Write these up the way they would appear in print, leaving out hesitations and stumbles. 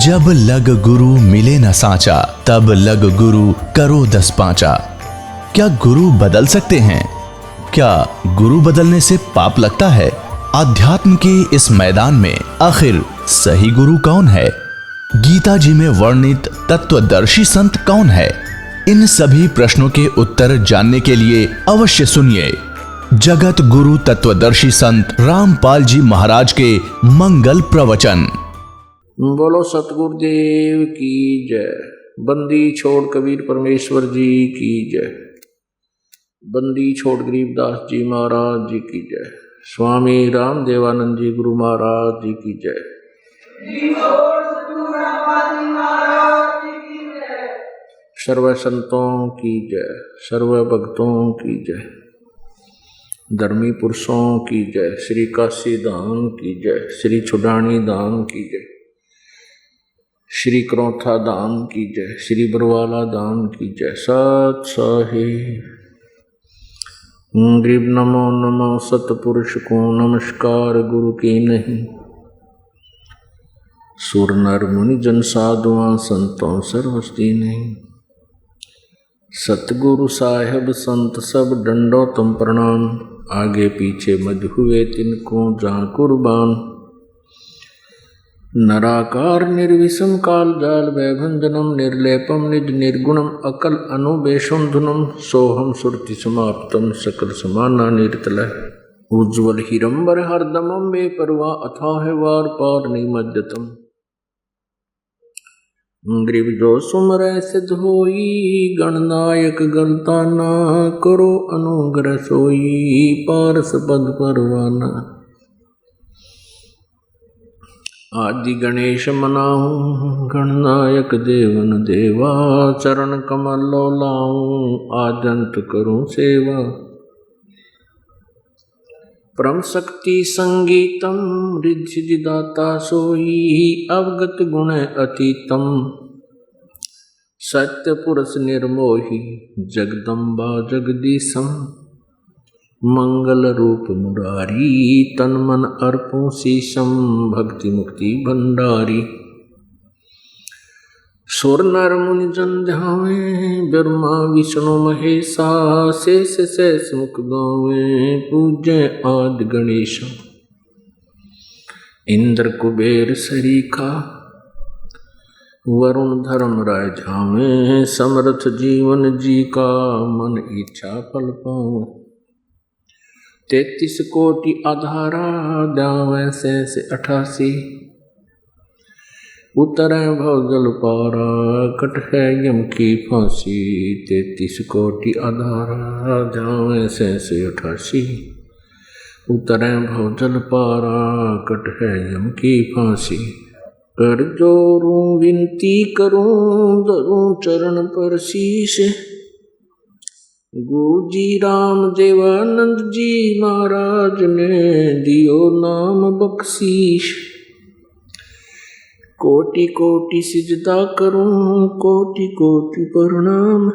जब लग गुरु मिले न सांचा, तब लग गुरु करो 10 पांचा। क्या गुरु बदल सकते हैं? क्या गुरु बदलने से पाप लगता है? अध्यात्म के इस मैदान में आखिर सही गुरु कौन है? गीता जी में वर्णित तत्वदर्शी संत कौन है? इन सभी प्रश्नों के उत्तर जानने के लिए अवश्य सुनिए जगत गुरु तत्वदर्शी संत रामपाल जी महाराज के मंगल प्रवचन। बोलो सतगुरुदेव की जय। बंदी छोड़ कबीर परमेश्वर जी की जय। बंदी छोड़ गरीबदास जी महाराज जी की जय। स्वामी राम देवानंद जी गुरु महाराज जी की जय। सर्व संतों की जय, सर्व भक्तों की जय, धर्मी पुरुषों की जय, श्री काशी धाम की जय, श्री छुडानी धाम की जय, श्री करौथा धाम की जय, श्री बरवाला धाम की जय। सत साहिब गरीब नमो नमो सतपुरुष को नमस्कार गुरु की नहीं। सुर नर मुनि जन साधुआं संतों सर्वस्ती नहीं। सतगुरु साहेब संत सब डंडो तुम प्रणाम। आगे पीछे मध हुए तिनको जहाँ कुर्बान। नराकार निर्विषम काल जाल वैभंजनम निर्लेपम निज निर्गुणम अकल अनुबेशम धुनम सोहम सुरति समाप्तम सकल समाना निर्तल उज्ज्वल हिरंबर हरदमम बेपरवा अथाह वार पार निमज्जतम। ग्रीव जो सुमर सिद्ध होई गणनायक गलता ना करो अनुग्रह सोई पारस पद परवाना। आदि गणेश मनाऊं गणनायक देवन देवा चरण कमल लो लाऊं आदंत करूं सेवा। परम शक्ति संगीतम रिद्धि जिदाता सोई अवगत गुण अतीतम। सत्य पुरुष निर्मोही जगदम्बा जगदीशम। मंगल रूप मुरारी तन मन अर्पों शीशम भक्ति मुक्ति भंडारी। सुर नर मुनि जन ध्यावे ब्रह्मा विष्णु महेशा शेष शेष मुख गावे पूज्य आदि गणेश। इंद्र कुबेर सरीखा वरुण धर्म राय झावे समर्थ जीवन जी का मन इच्छा फल पाओ। 33 कोटि आधारा द्यावें से 88 उतरे भवजल पारा कट है यम की फांसी। 33 कोटि आधारा द्यावें से 88 उतरे भवजल पारा कट है यम की फांसी। कर जोरूं विनती करूं धरूं चरण पर शीश। गुरु जी राम देवानंद जी महाराज ने दियो नाम बख्शीश। कोटि कोटि सिजदा करूं कोटि कोटि प्रणाम।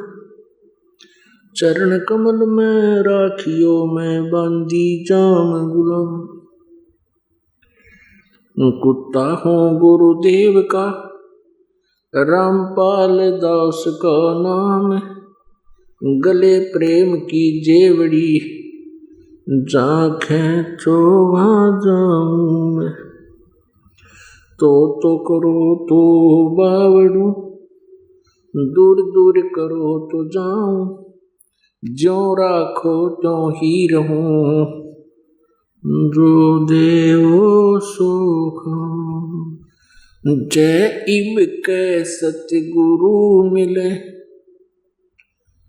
चरण कमल में राखियो मैं बांधी जाम गुलाम। कुत्ता हूँ गुरुदेव का रामपाल दास का नाम। गले प्रेम की जेवड़ी जाखें तो वहाँ जाऊं मैं। तो करो तो बावड़ू दूर दूर करो तो जाऊं। ज्यों राखो त्यों ही रहूं जो देवो सो खाऊं। जय इब के सतगुरु मिले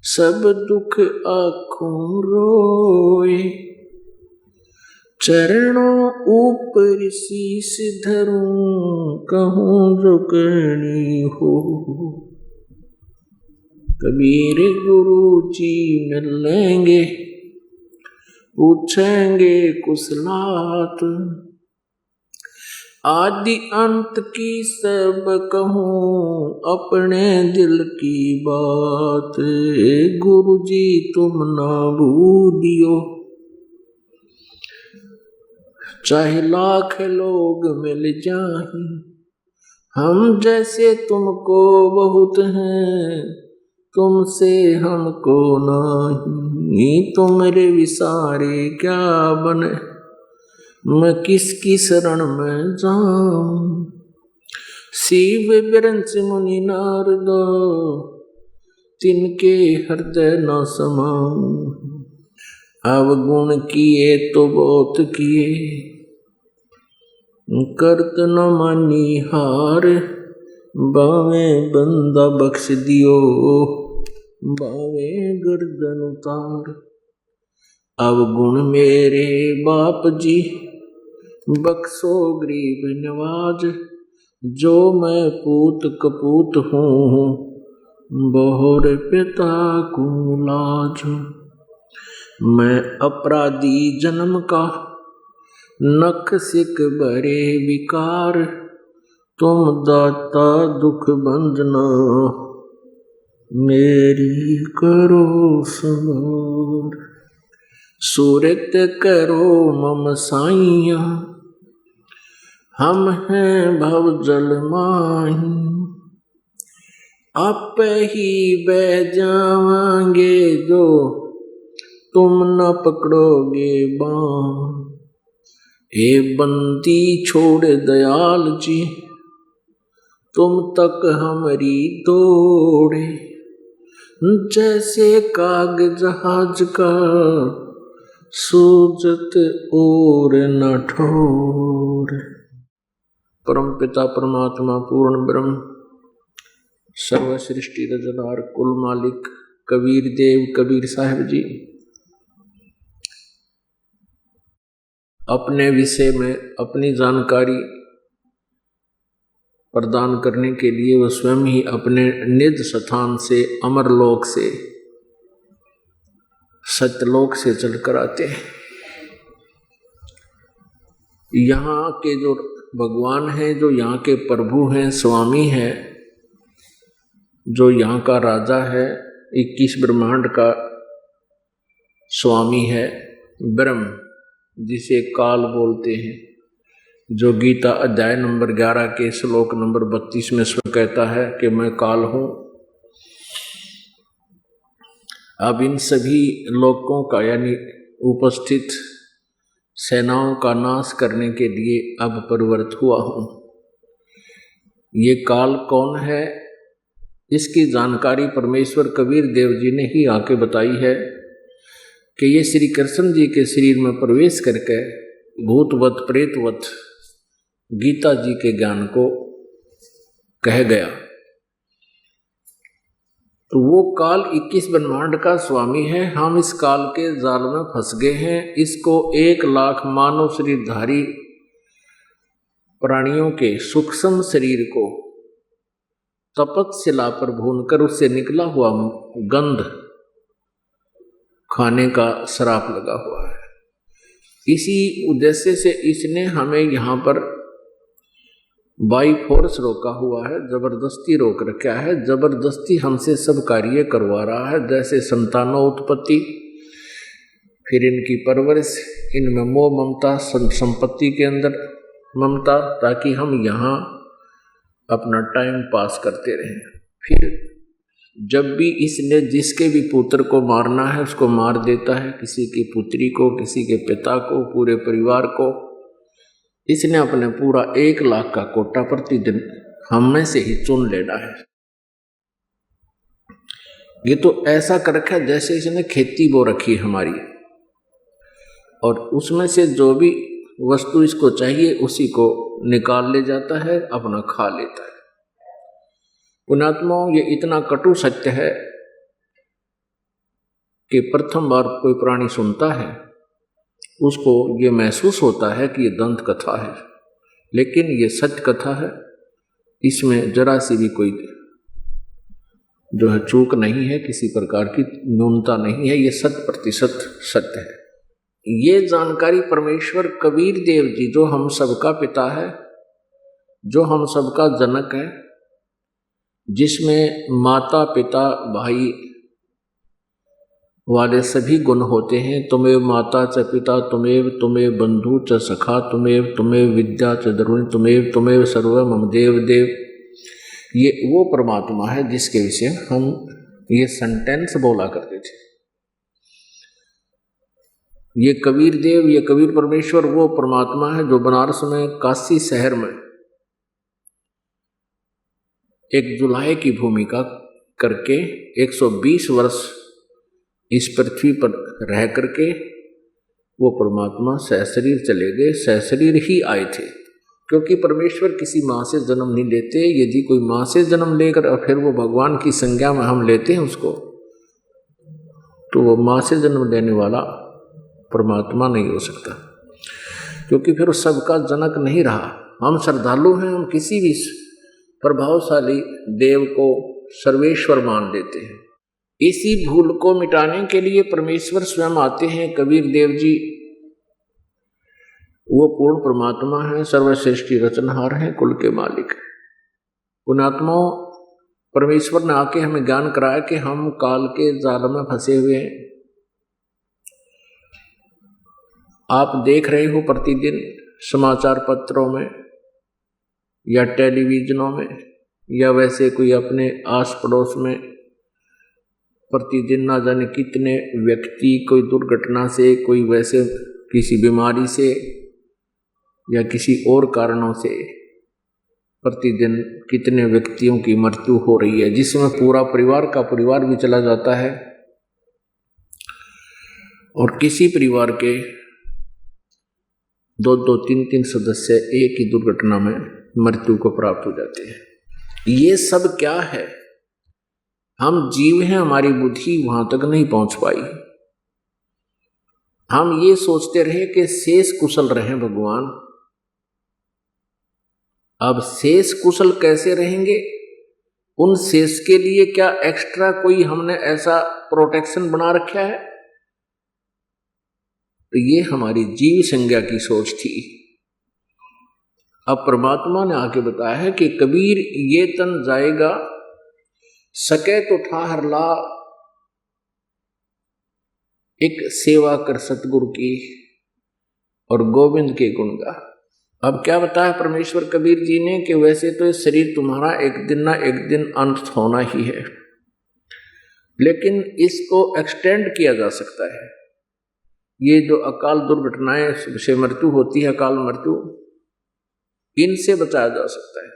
सब दुख आँखों रोए। चरणों ऊपर शीश धरूं कहूँ जो कहनी हो। कबीर गुरु जी मिल लेंगे पूछेंगे कुशलात। आदि अंत की सब कहूँ अपने दिल की बात। गुरु जी तुम ना भूलियो चाहे लाख लोग मिल जाएं हम जैसे तुमको बहुत हैं, तुमसे हमको नहीं, तुमरे विसारे क्या बने, मैं किसकी शरण में जाऊं। शिव बिरंच मुनि नारद, तिनके हृदय न समाऊं। अवगुण किए तो बहुत किए, करत न मानी हार, बावे बंदा बख्श दियो, बावे गर्दन उतार। अवगुण मेरे बाप जी, बख्शो गरीब नवाज, जो मैं पूत कपूत हूँ, बहुर पिता को लाज। मैं अपराधी जन्म का, नख सिक भरे विकार, तुम दाता दुख बंधना, मेरी करो संवार। सूरत करो मम साइया, हम हैं भव जल माही, आप ही बह जावांगे, जो तुम न पकड़ोगे बाण। हे बंदी छोड़ दयाल जी, तुम तक हमारी दौड़े, जैसे काग जहाज का, सूजत और न ठोर। परम पिता परमात्मा पूर्ण ब्रह्म, सर्व सृष्टि रचनार, कुल मालिक कबीर देव कबीर साहब जी अपने विषय में अपनी जानकारी प्रदान करने के लिए वह स्वयं ही अपने निज स्थान से, अमरलोक से, सत्यलोक से चलकर आते हैं। यहाँ के जो भगवान हैं, जो यहाँ के प्रभु हैं, स्वामी हैं, जो यहाँ का राजा है, 21 ब्रह्मांड का स्वामी है ब्रह्म, जिसे काल बोलते हैं, जो गीता अध्याय नंबर 11 के श्लोक नंबर 32 में स्व कहता है कि मैं काल हूँ। अब इन सभी लोकों का यानी उपस्थित सेनाओं का नाश करने के लिए अब प्रवृत्त हुआ हूँ। ये काल कौन है, इसकी जानकारी परमेश्वर कबीर देव जी ने ही आके बताई है कि ये श्री कृष्ण जी के शरीर में प्रवेश करके भूतवत प्रेतवत गीता जी के ज्ञान को कह गया। तो वो काल 21 ब्रह्मांड का स्वामी है। हम इस काल के जाल में फंस गए हैं। इसको 1 लाख मानव शरीरधारी प्राणियों के सूक्ष्म शरीर को तपतशिला पर भूनकर उससे निकला हुआ गंध खाने का श्राप लगा हुआ है। इसी उद्देश्य से इसने हमें यहाँ पर बाई फोर्स रोका हुआ है, जबरदस्ती रोक रखा है, जबरदस्ती हमसे सब कार्य करवा रहा है। जैसे संतानों उत्पत्ति, फिर इनकी परवरिश, इनमें मोह ममता, संपत्ति के अंदर ममता, ताकि हम यहाँ अपना टाइम पास करते रहें। फिर जब भी इसने जिसके भी पुत्र को मारना है उसको मार देता है, किसी की पुत्री को, किसी के पिता को, पूरे परिवार को। इसने अपने पूरा 1 लाख का कोटा प्रतिदिन हम में से ही चुन लेना है। ये तो ऐसा कर रखा है जैसे इसने खेती बो रखी है हमारी, और उसमें से जो भी वस्तु इसको चाहिए उसी को निकाल ले जाता है, अपना खा लेता है। पुण्यात्माओं, ये इतना कटु सत्य है कि प्रथम बार कोई प्राणी सुनता है उसको ये महसूस होता है कि ये दंत कथा है, लेकिन ये सत्य कथा है। इसमें जरा सी भी कोई जो है चूक नहीं है, किसी प्रकार की न्यूनता नहीं है, ये 100% सत्य है। ये जानकारी परमेश्वर कबीर देव जी, जो हम सबका पिता है, जो हम सबका जनक है, जिसमें माता पिता भाई वाले सभी गुण होते हैं। तुमेव माता च पिता, तुमेव बंधु च सखा, तुमेव विद्या च द्रोणी, तुमेव सर्व मम देव देव। ये वो परमात्मा है जिसके विषय हम ये सेंटेंस बोला करते थे। ये कबीर देव, ये कबीर परमेश्वर वो परमात्मा है जो बनारस में काशी शहर में एक जुलाहे की भूमिका करके 120 वर्ष इस पृथ्वी पर रह करके वो परमात्मा सहशरीर चले गए, सहशरीर ही आए थे। क्योंकि परमेश्वर किसी माँ से जन्म नहीं लेते। यदि कोई माँ से जन्म लेकर और फिर वो भगवान की संज्ञा में हम लेते हैं उसको, तो वो माँ से जन्म लेने वाला परमात्मा नहीं हो सकता, क्योंकि फिर सबका जनक नहीं रहा। हम श्रद्धालु हैं, हम किसी भी प्रभावशाली देव को सर्वेश्वर मान लेते हैं। इसी भूल को मिटाने के लिए परमेश्वर स्वयं आते हैं। कबीर देव जी वो पूर्ण परमात्मा है, सर्वश्रेष्ठ रचनहार हैं, कुल के मालिक। पुण्यात्माओं, परमेश्वर ने आके हमें ज्ञान कराया कि हम काल के जाल में फंसे हुए हैं। आप देख रहे हो प्रतिदिन समाचार पत्रों में या टेलीविजनों में या वैसे कोई अपने आस पड़ोस में प्रतिदिन ना जाने कितने व्यक्ति कोई दुर्घटना से, कोई वैसे किसी बीमारी से या किसी और कारणों से प्रतिदिन कितने व्यक्तियों की मृत्यु हो रही है, जिसमें पूरा परिवार का परिवार भी चला जाता है और किसी परिवार के 2-2, 3-3 सदस्य एक ही दुर्घटना में मृत्यु को प्राप्त हो जाते हैं। ये सब क्या है? हम जीव हैं, हमारी बुद्धि वहां तक नहीं पहुंच पाई। हम ये सोचते रहे कि शेष कुशल रहे भगवान। अब शेष कुशल कैसे रहेंगे? उन शेष के लिए क्या एक्स्ट्रा कोई हमने ऐसा प्रोटेक्शन बना रखा है? तो ये हमारी जीव संज्ञा की सोच थी। अब परमात्मा ने आके बताया है कि कबीर ये तन जाएगा, सके तो ठाहर ला, एक सेवा कर सतगुरु की और गोविंद के गुण गा। अब क्या बताया परमेश्वर कबीर जी ने कि वैसे तो इस शरीर तुम्हारा एक दिन ना एक दिन अंत होना ही है, लेकिन इसको एक्सटेंड किया जा सकता है। ये जो अकाल दुर्घटनाएं से मृत्यु होती है, अकाल मृत्यु, इनसे बचाया जा सकता है।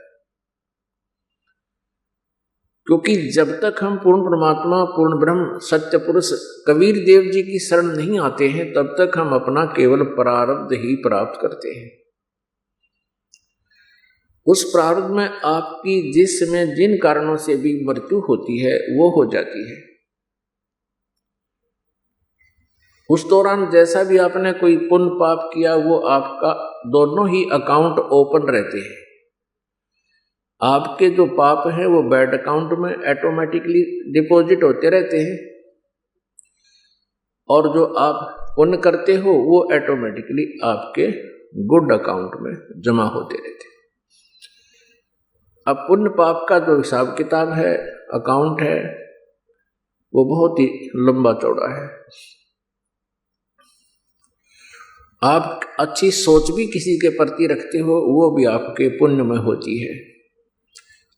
क्योंकि जब तक हम पूर्ण परमात्मा, पूर्ण ब्रह्म, सत्य पुरुष कबीर देव जी की शरण नहीं आते हैं, तब तक हम अपना केवल प्रारब्ध ही प्राप्त करते हैं। उस प्रारब्ध में आपकी जिसमें जिन कारणों से भी मृत्यु होती है वो हो जाती है। उस दौरान जैसा भी आपने कोई पुण्य पाप किया, वो आपका दोनों ही अकाउंट ओपन रहते हैं। आपके जो पाप हैं वो बैड अकाउंट में ऑटोमेटिकली डिपॉजिट होते रहते हैं, और जो आप पुण्य करते हो वो ऑटोमेटिकली आपके गुड अकाउंट में जमा होते रहते हैं। अब पुण्य पाप का जो हिसाब किताब है, अकाउंट है, वो बहुत ही लंबा चौड़ा है। आप अच्छी सोच भी किसी के प्रति रखते हो, वो भी आपके पुण्य में होती है।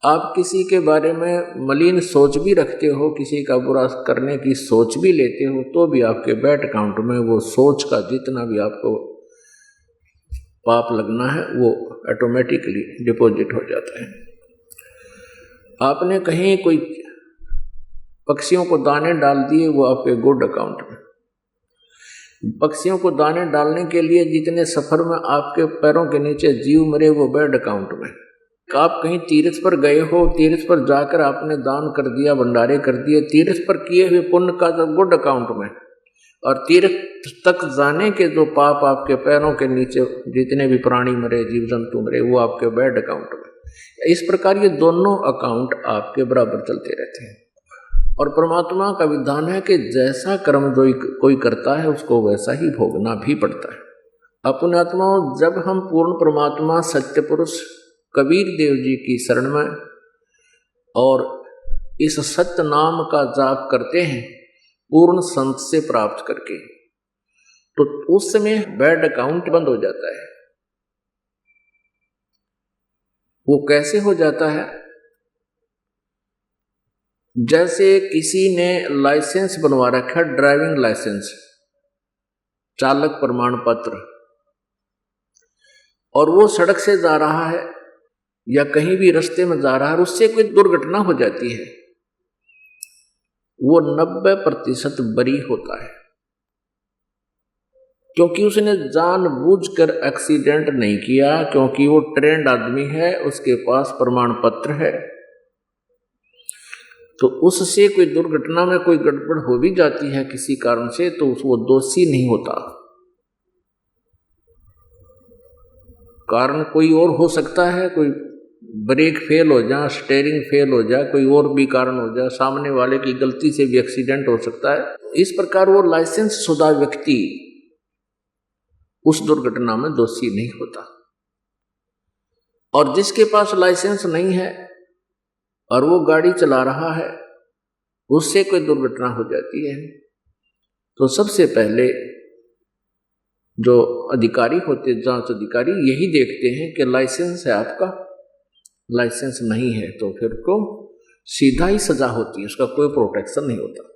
आप किसी के बारे में मलिन सोच भी रखते हो, किसी का बुरा करने की सोच भी लेते हो, तो भी आपके बैड अकाउंट में वो सोच का जितना भी आपको पाप लगना है वो ऑटोमेटिकली डिपॉजिट हो जाता है। आपने कहीं कोई पक्षियों को दाने डाल दिए, वो आपके गुड अकाउंट में। पक्षियों को दाने डालने के लिए जितने सफर में आपके पैरों के नीचे जीव मरे, वो बैड अकाउंट में। आप कहीं तीर्थ पर गए हो, तीर्थ पर जाकर आपने दान कर दिया, भंडारे कर दिए, तीर्थ पर किए हुए पुण्य का जो गुड अकाउंट में, और तीर्थ तक जाने के जो पाप आपके पैरों के नीचे जितने भी प्राणी मरे, जीव जंतु मरे, वो आपके बैड अकाउंट में। इस प्रकार ये दोनों अकाउंट आपके बराबर चलते रहते हैं। और परमात्मा का विधान है कि जैसा कर्म जो कोई करता है उसको वैसा ही भोगना भी पड़ता है। अपने आत्माओं, जब हम पूर्ण परमात्मा सत्य पुरुष कबीर देव जी की शरण में और इस सत्य नाम का जाप करते हैं पूर्ण संत से प्राप्त करके, तो उस समय बैड अकाउंट बंद हो जाता है। वो कैसे हो जाता है? जैसे किसी ने लाइसेंस बनवा रखा, ड्राइविंग लाइसेंस, चालक प्रमाण पत्र, और वो सड़क से जा रहा है या कहीं भी रास्ते में जा रहा है और उससे कोई दुर्घटना हो जाती है, वो 90% बरी होता है, क्योंकि उसने जानबूझकर एक्सीडेंट नहीं किया, क्योंकि वो ट्रेंड आदमी है, उसके पास प्रमाण पत्र है। तो उससे कोई दुर्घटना में कोई गड़बड़ हो भी जाती है किसी कारण से, तो वो दोषी नहीं होता। कारण कोई और हो सकता है, कोई ब्रेक फेल हो जाए, स्टीयरिंग फेल हो जाए, कोई और भी कारण हो जाए, सामने वाले की गलती से भी एक्सीडेंट हो सकता है। इस प्रकार वो लाइसेंस शुदा व्यक्ति उस दुर्घटना में दोषी नहीं होता। और जिसके पास लाइसेंस नहीं है और वो गाड़ी चला रहा है, उससे कोई दुर्घटना हो जाती है, तो सबसे पहले जो अधिकारी होते, जांच अधिकारी, यही देखते हैं कि लाइसेंस है आपका, लाइसेंस नहीं है तो फिर को सीधा ही सजा होती है, उसका कोई प्रोटेक्शन नहीं होता।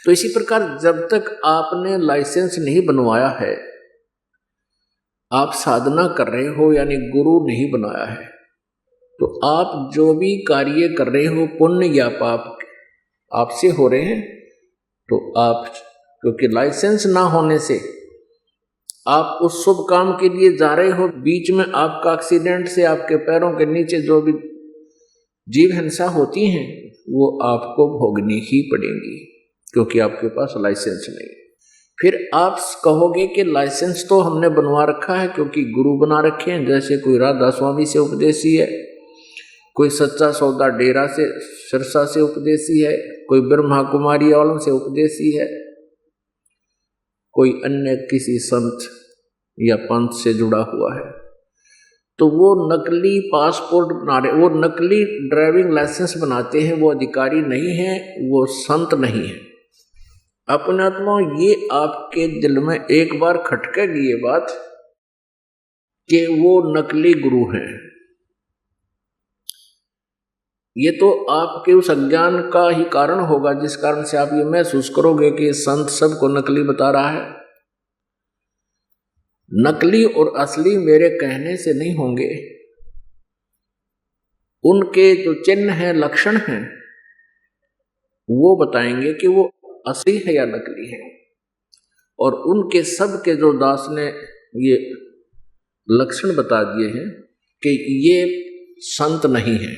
तो इसी प्रकार जब तक आपने लाइसेंस नहीं बनवाया है, आप साधना कर रहे हो, यानी गुरु नहीं बनाया है, तो आप जो भी कार्य कर रहे हो, पुण्य या पाप आपसे हो रहे हैं, तो आप, क्योंकि लाइसेंस ना होने से आप उस शुभ काम के लिए जा रहे हो, बीच में आपका एक्सीडेंट से आपके पैरों के नीचे जो भी जीव हिंसा होती हैं वो आपको भोगनी ही पड़ेंगी, क्योंकि आपके पास लाइसेंस नहीं। फिर आप कहोगे कि लाइसेंस तो हमने बनवा रखा है क्योंकि गुरु बना रखे हैं, जैसे कोई राधा स्वामी से उपदेशी है, कोई सच्चा सौदा डेरा से सिरसा से उपदेशी है, कोई ब्रह्मा कुमारी वालों से उपदेशी है, कोई अन्य किसी संत या पंथ से जुड़ा हुआ है, तो वो नकली पासपोर्ट बना रहे, वो नकली ड्राइविंग लाइसेंस बनाते हैं, वो अधिकारी नहीं है, वो संत नहीं है। अपने आत्मा, ये आपके दिल में एक बार खटकेगी ये बात कि वो नकली गुरु हैं। ये तो आपके उस अज्ञान का ही कारण होगा, जिस कारण से आप ये महसूस करोगे कि संत सबको नकली बता रहा है। नकली और असली मेरे कहने से नहीं होंगे, उनके जो चिन्ह हैं, लक्षण हैं, वो बताएंगे कि वो असली है या नकली है। और उनके सब के जो दास ने ये लक्षण बता दिए हैं कि ये संत नहीं है,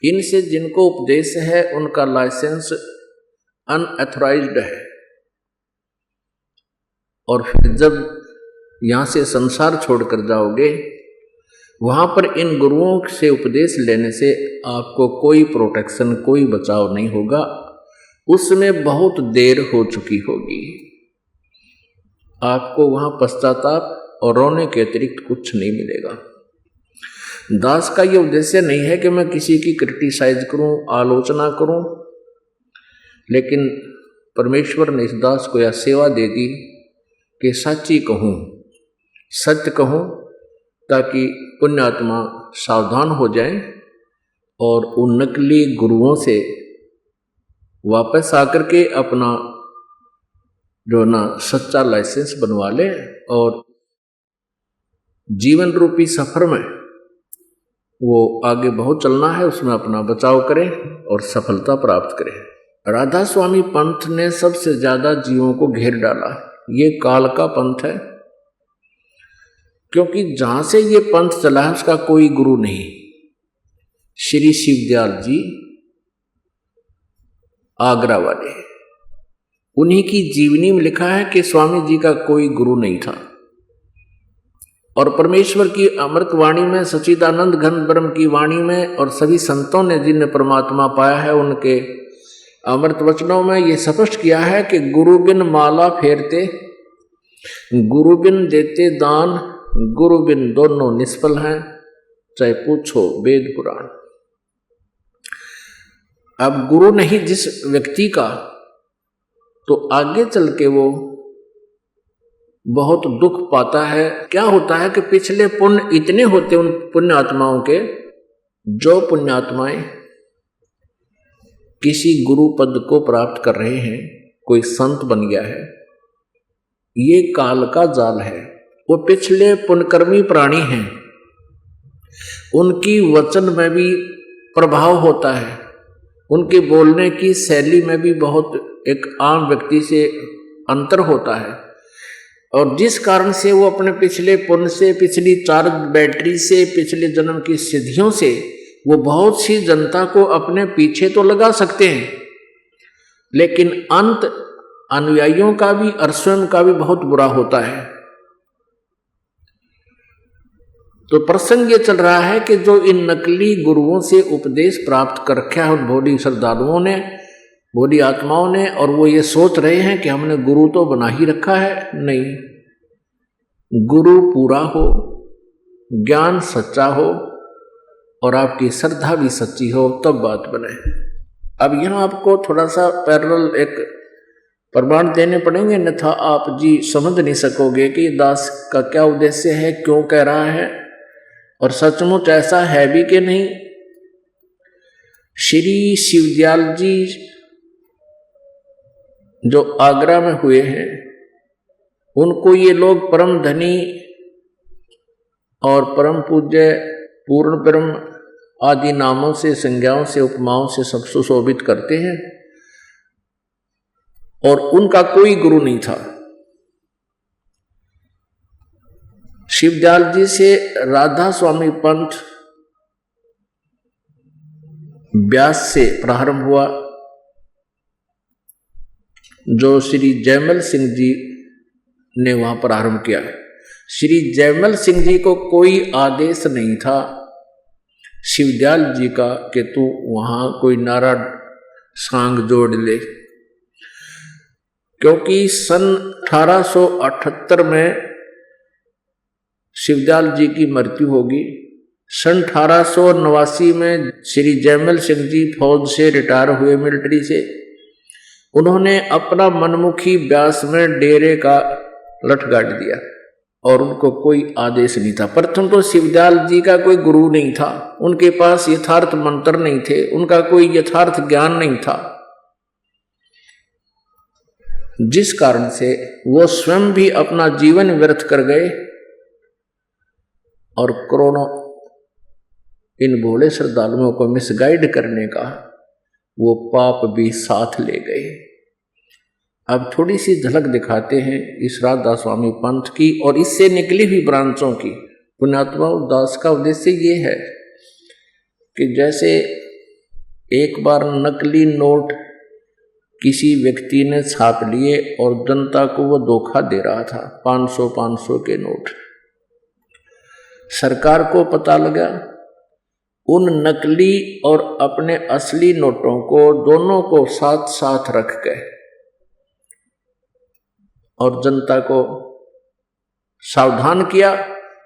इनसे जिनको उपदेश है उनका लाइसेंस अनऑथराइज्ड है। और फिर जब यहाँ से संसार छोड़कर जाओगे, वहाँ पर इन गुरुओं से उपदेश लेने से आपको कोई प्रोटेक्शन, कोई बचाव नहीं होगा, उसमें बहुत देर हो चुकी होगी। आपको वहाँ पश्चाताप और रोने के अतिरिक्त कुछ नहीं मिलेगा। दास का ये उद्देश्य नहीं है कि मैं किसी की क्रिटिसाइज करूं, आलोचना करूं, लेकिन परमेश्वर ने इस दास को यह सेवा दे दी कि सच्ची कहूं, सत्य कहूं, ताकि पुण्यात्मा सावधान हो जाएं और उन नकली गुरुओं से वापस आकर के अपना जो ना सच्चा लाइसेंस बनवा ले और जीवन रूपी सफर में वो आगे बहुत चलना है, उसमें अपना बचाव करें और सफलता प्राप्त करें। राधा स्वामी पंथ ने सबसे ज्यादा जीवों को घेर डाला। ये काल का पंथ है, क्योंकि जहां से ये पंथ चला है उसका कोई गुरु नहीं। श्री शिवदयाल जी आगरा वाले, उन्हीं की जीवनी में लिखा है कि स्वामी जी का कोई गुरु नहीं था। और परमेश्वर की अमृत वाणी में, सच्चिदानंद घन ब्रह्म की वाणी में और सभी संतों ने जिन्हें परमात्मा पाया है, उनके अमृत वचनों में ये स्पष्ट किया है कि गुरु बिन माला फेरते, गुरु बिन देते दान, गुरु बिन दोनों निष्फल हैं, चाहे पूछो वेद पुराण। अब गुरु नहीं जिस व्यक्ति का, तो आगे चल के वो बहुत दुख पाता है। क्या होता है कि पिछले पुण्य इतने होते उन पुण्य आत्माओं के, जो पुण्यात्माएं किसी गुरु पद को प्राप्त कर रहे हैं, कोई संत बन गया है, ये काल का जाल है। वो पिछले पुण्यकर्मी प्राणी हैं, उनकी वचन में भी प्रभाव होता है, उनके बोलने की शैली में भी बहुत एक आम व्यक्ति से अंतर होता है, और जिस कारण से वो अपने पिछले पुण्य से, पिछली चार्ज बैटरी से, पिछले जन्म की सिद्धियों से वो बहुत सी जनता को अपने पीछे तो लगा सकते हैं, लेकिन अंत अनुयायियों का भी और स्वयं का भी बहुत बुरा होता है। तो प्रसंग ये चल रहा है कि जो इन नकली गुरुओं से उपदेश प्राप्त कर रखा है उन भोली श्रद्धालुओं ने, भोली आत्माओं ने, और वो ये सोच रहे हैं कि हमने गुरु तो बना ही रखा है। नहीं, गुरु पूरा हो, ज्ञान सच्चा हो और आपकी श्रद्धा भी सच्ची हो, तब बात बने। अब यहाँ आपको थोड़ा सा पैरेलल एक प्रमाण देने पड़ेंगे, अन्यथा आप जी समझ नहीं सकोगे कि दास का क्या उद्देश्य है, क्यों कह रहा है, और सचमुच ऐसा है भी कि नहीं। श्री शिवदयाल जी जो आगरा में हुए हैं, उनको ये लोग परम धनी और परम पूज्य, पूर्ण ब्रह्म आदि नामों से, संज्ञाओं से, उपमाओं से सब सुशोभित करते हैं, और उनका कोई गुरु नहीं था। शिवदयाल जी से राधा स्वामी पंथ व्यास से प्रारंभ हुआ, जो श्री जयमल सिंह जी ने वहां प्रारंभ किया। श्री जयमल सिंह जी को कोई आदेश नहीं था शिवदयाल जी का कि तू वहां कोई नारा सांग जोड़ ले, क्योंकि सन 1878 में शिवदयाल जी की मृत्यु होगी। सन 1889 में श्री जयमल सिंह जी फौज से रिटायर हुए, मिलिट्री से। उन्होंने अपना मनमुखी व्यास में डेरे का लठ गाड़ दिया और उनको कोई आदेश नहीं था। प्रथम तो शिवदयाल जी का कोई गुरु नहीं था, उनके पास यथार्थ मंत्र नहीं थे, उनका कोई यथार्थ ज्ञान नहीं था, जिस कारण से वो स्वयं भी अपना जीवन व्यर्थ कर गए और करोड़ों इन भोले श्रद्धालुओं को मिसगाइड करने का वो पाप भी साथ ले गए। अब थोड़ी सी झलक दिखाते हैं इस राधा स्वामी पंथ की और इससे निकली हुई ब्रांचों की। पुण्यात्मा दास का उद्देश्य ये है कि जैसे एक बार नकली नोट किसी व्यक्ति ने छाप लिए और जनता को वो धोखा दे रहा था, 500 के नोट। सरकार को पता लगा, उन नकली और अपने असली नोटों को दोनों को साथ साथ रख के और जनता को सावधान किया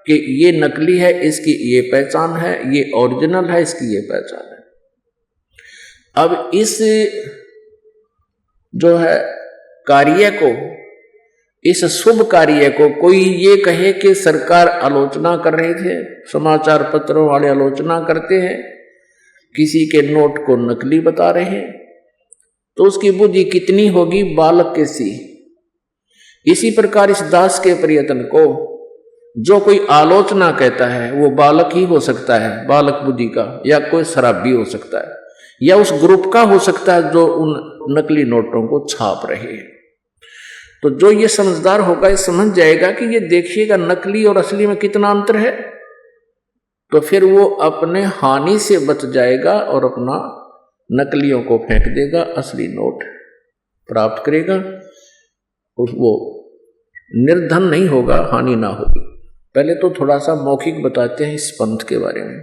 कि ये नकली है, इसकी ये पहचान है, ये ओरिजिनल है, इसकी ये पहचान है। अब इस जो है कार्य को, इस शुभ कार्य को कोई ये कहे कि सरकार आलोचना कर रहे थे, समाचार पत्रों वाले आलोचना करते हैं, किसी के नोट को नकली बता रहे हैं, तो उसकी बुद्धि कितनी होगी बालक के सी। इसी प्रकार इस दास के प्रयत्न को जो कोई आलोचना कहता है वो बालक ही हो सकता है, बालक बुद्धि का, या कोई शराबी हो सकता है, या उस ग्रुप का हो सकता है जो उन नकली नोटों को छाप रहे हैं। तो जो ये समझदार होगा ये समझ जाएगा कि ये देखिएगा नकली और असली में कितना अंतर है, तो फिर वो अपने हानि से बच जाएगा और अपना नकलियों को फेंक देगा, असली नोट प्राप्त करेगा, वो निर्धन नहीं होगा, हानि ना होगी। पहले तो थोड़ा सा मौखिक बताते हैं इस पंथ के बारे में।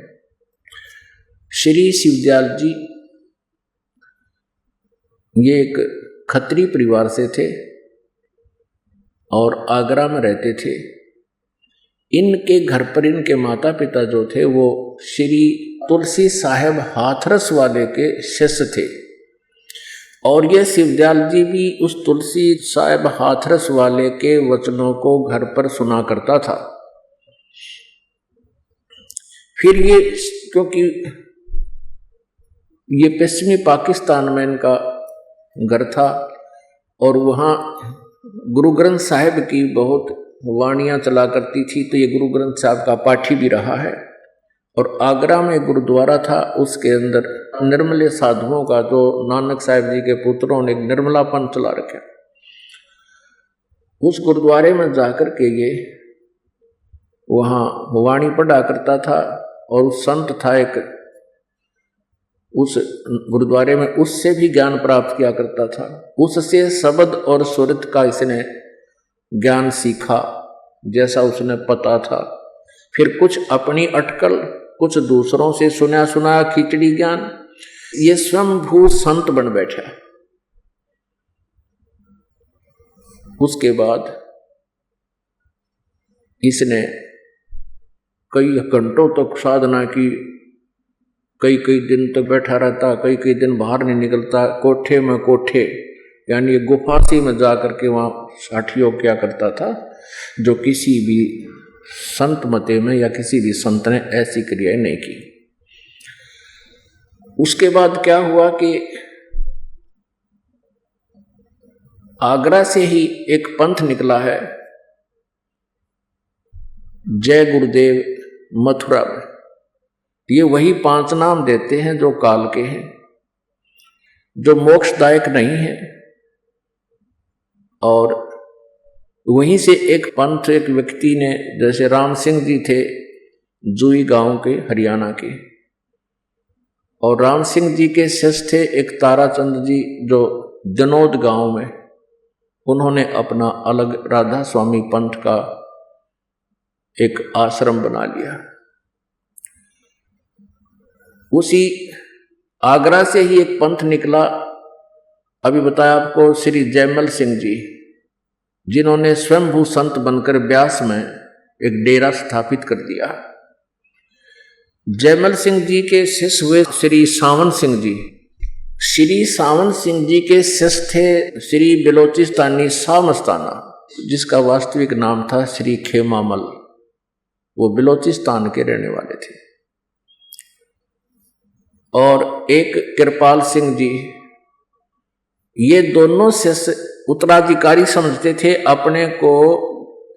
श्री शिवदयाल जी ये एक खत्री परिवार से थे और आगरा में रहते थे। इनके घर पर इनके माता पिता जो थे वो श्री तुलसी साहेब हाथरस वाले के शिष्य थे, और ये शिवदयाल जी भी उस तुलसी साहेब हाथरस वाले के वचनों को घर पर सुना करता था। फिर ये क्योंकि ये पश्चिमी पाकिस्तान में इनका घर था और वहाँ गुरु ग्रंथ साहिब की बहुत वाणियाँ चला करती थी, तो ये गुरु ग्रंथ साहिब का पाठी भी रहा है। और आगरा में गुरुद्वारा था, उसके अंदर निर्मले साधुओं का, जो नानक साहिब जी के पुत्रों ने एक निर्मलापन चला रखा, उस गुरुद्वारे में जाकर के ये वहाँ वाणी पढ़ा करता था। और उस संत था एक, उस गुरुद्वारे में, उससे भी ज्ञान प्राप्त किया करता था। उससे शब्द और सुरत का इसने ज्ञान सीखा जैसा उसने पता था। फिर कुछ अपनी अटकल, कुछ दूसरों से सुना सुना खिचड़ी ज्ञान, ये स्वयंभू संत बन बैठा। उसके बाद इसने कई घंटों तक साधना की, कई कई दिन तक बैठा रहता, कई कई दिन बाहर नहीं निकलता, कोठे में कोठे यानी गुफा में जा करके वहाँ साठियोग किया करता था, जो किसी भी संत मते में या किसी भी संत ने ऐसी क्रियाएं नहीं की। उसके बाद क्या हुआ कि आगरा से ही एक पंथ निकला है, जय गुरुदेव मथुरा में। ये वही 5 नाम देते हैं जो काल के हैं, जो मोक्षदायक नहीं है। और वहीं से एक पंथ, एक व्यक्ति ने, जैसे राम सिंह जी थे जुई गांव के, हरियाणा के, और राम सिंह जी के शिष्य थे एक ताराचंद जी जो जनोद गांव में, उन्होंने अपना अलग राधा स्वामी पंथ का एक आश्रम बना लिया। उसी आगरा से ही एक पंथ निकला, अभी बताया आपको, श्री जयमल सिंह जी, जिन्होंने स्वयंभू संत बनकर ब्यास में एक डेरा स्थापित कर दिया। जयमल सिंह जी के शिष्य हुए श्री सावन सिंह जी। श्री सावन सिंह जी के शिष्य थे श्री बलोचिस्तानी शाह मस्ताना, जिसका वास्तविक नाम था श्री खेमामल। वो बलोचिस्तान के रहने वाले थे। और एक कृपाल सिंह जी, ये दोनों शिष्य उत्तराधिकारी समझते थे अपने को,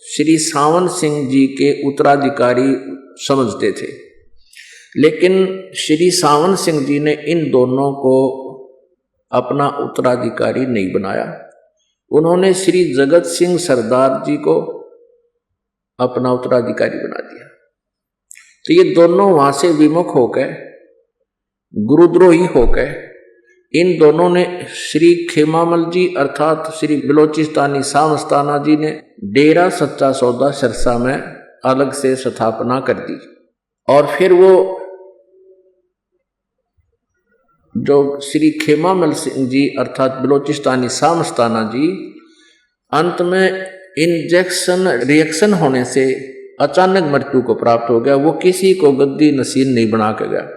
श्री सावन सिंह जी के उत्तराधिकारी समझते थे। लेकिन श्री सावन सिंह जी ने इन दोनों को अपना उत्तराधिकारी नहीं बनाया। उन्होंने श्री जगत सिंह सरदार जी को अपना उत्तराधिकारी बना दिया। तो ये दोनों वहां से विमुख होकर, गुरुद्रोही होकर, इन दोनों ने श्री खेमामल जी अर्थात श्री बलोचिस्तानी शाह मस्ताना जी ने डेरा सच्चा सौदा सिरसा में अलग से स्थापना कर दी। और फिर वो जो श्री खेमामल सिंह जी अर्थात बलोचिस्तानी शाह मस्ताना जी, अंत में इंजेक्शन रिएक्शन होने से अचानक मृत्यु को प्राप्त हो गया। वो किसी को गद्दी नसीब नहीं बना के गया।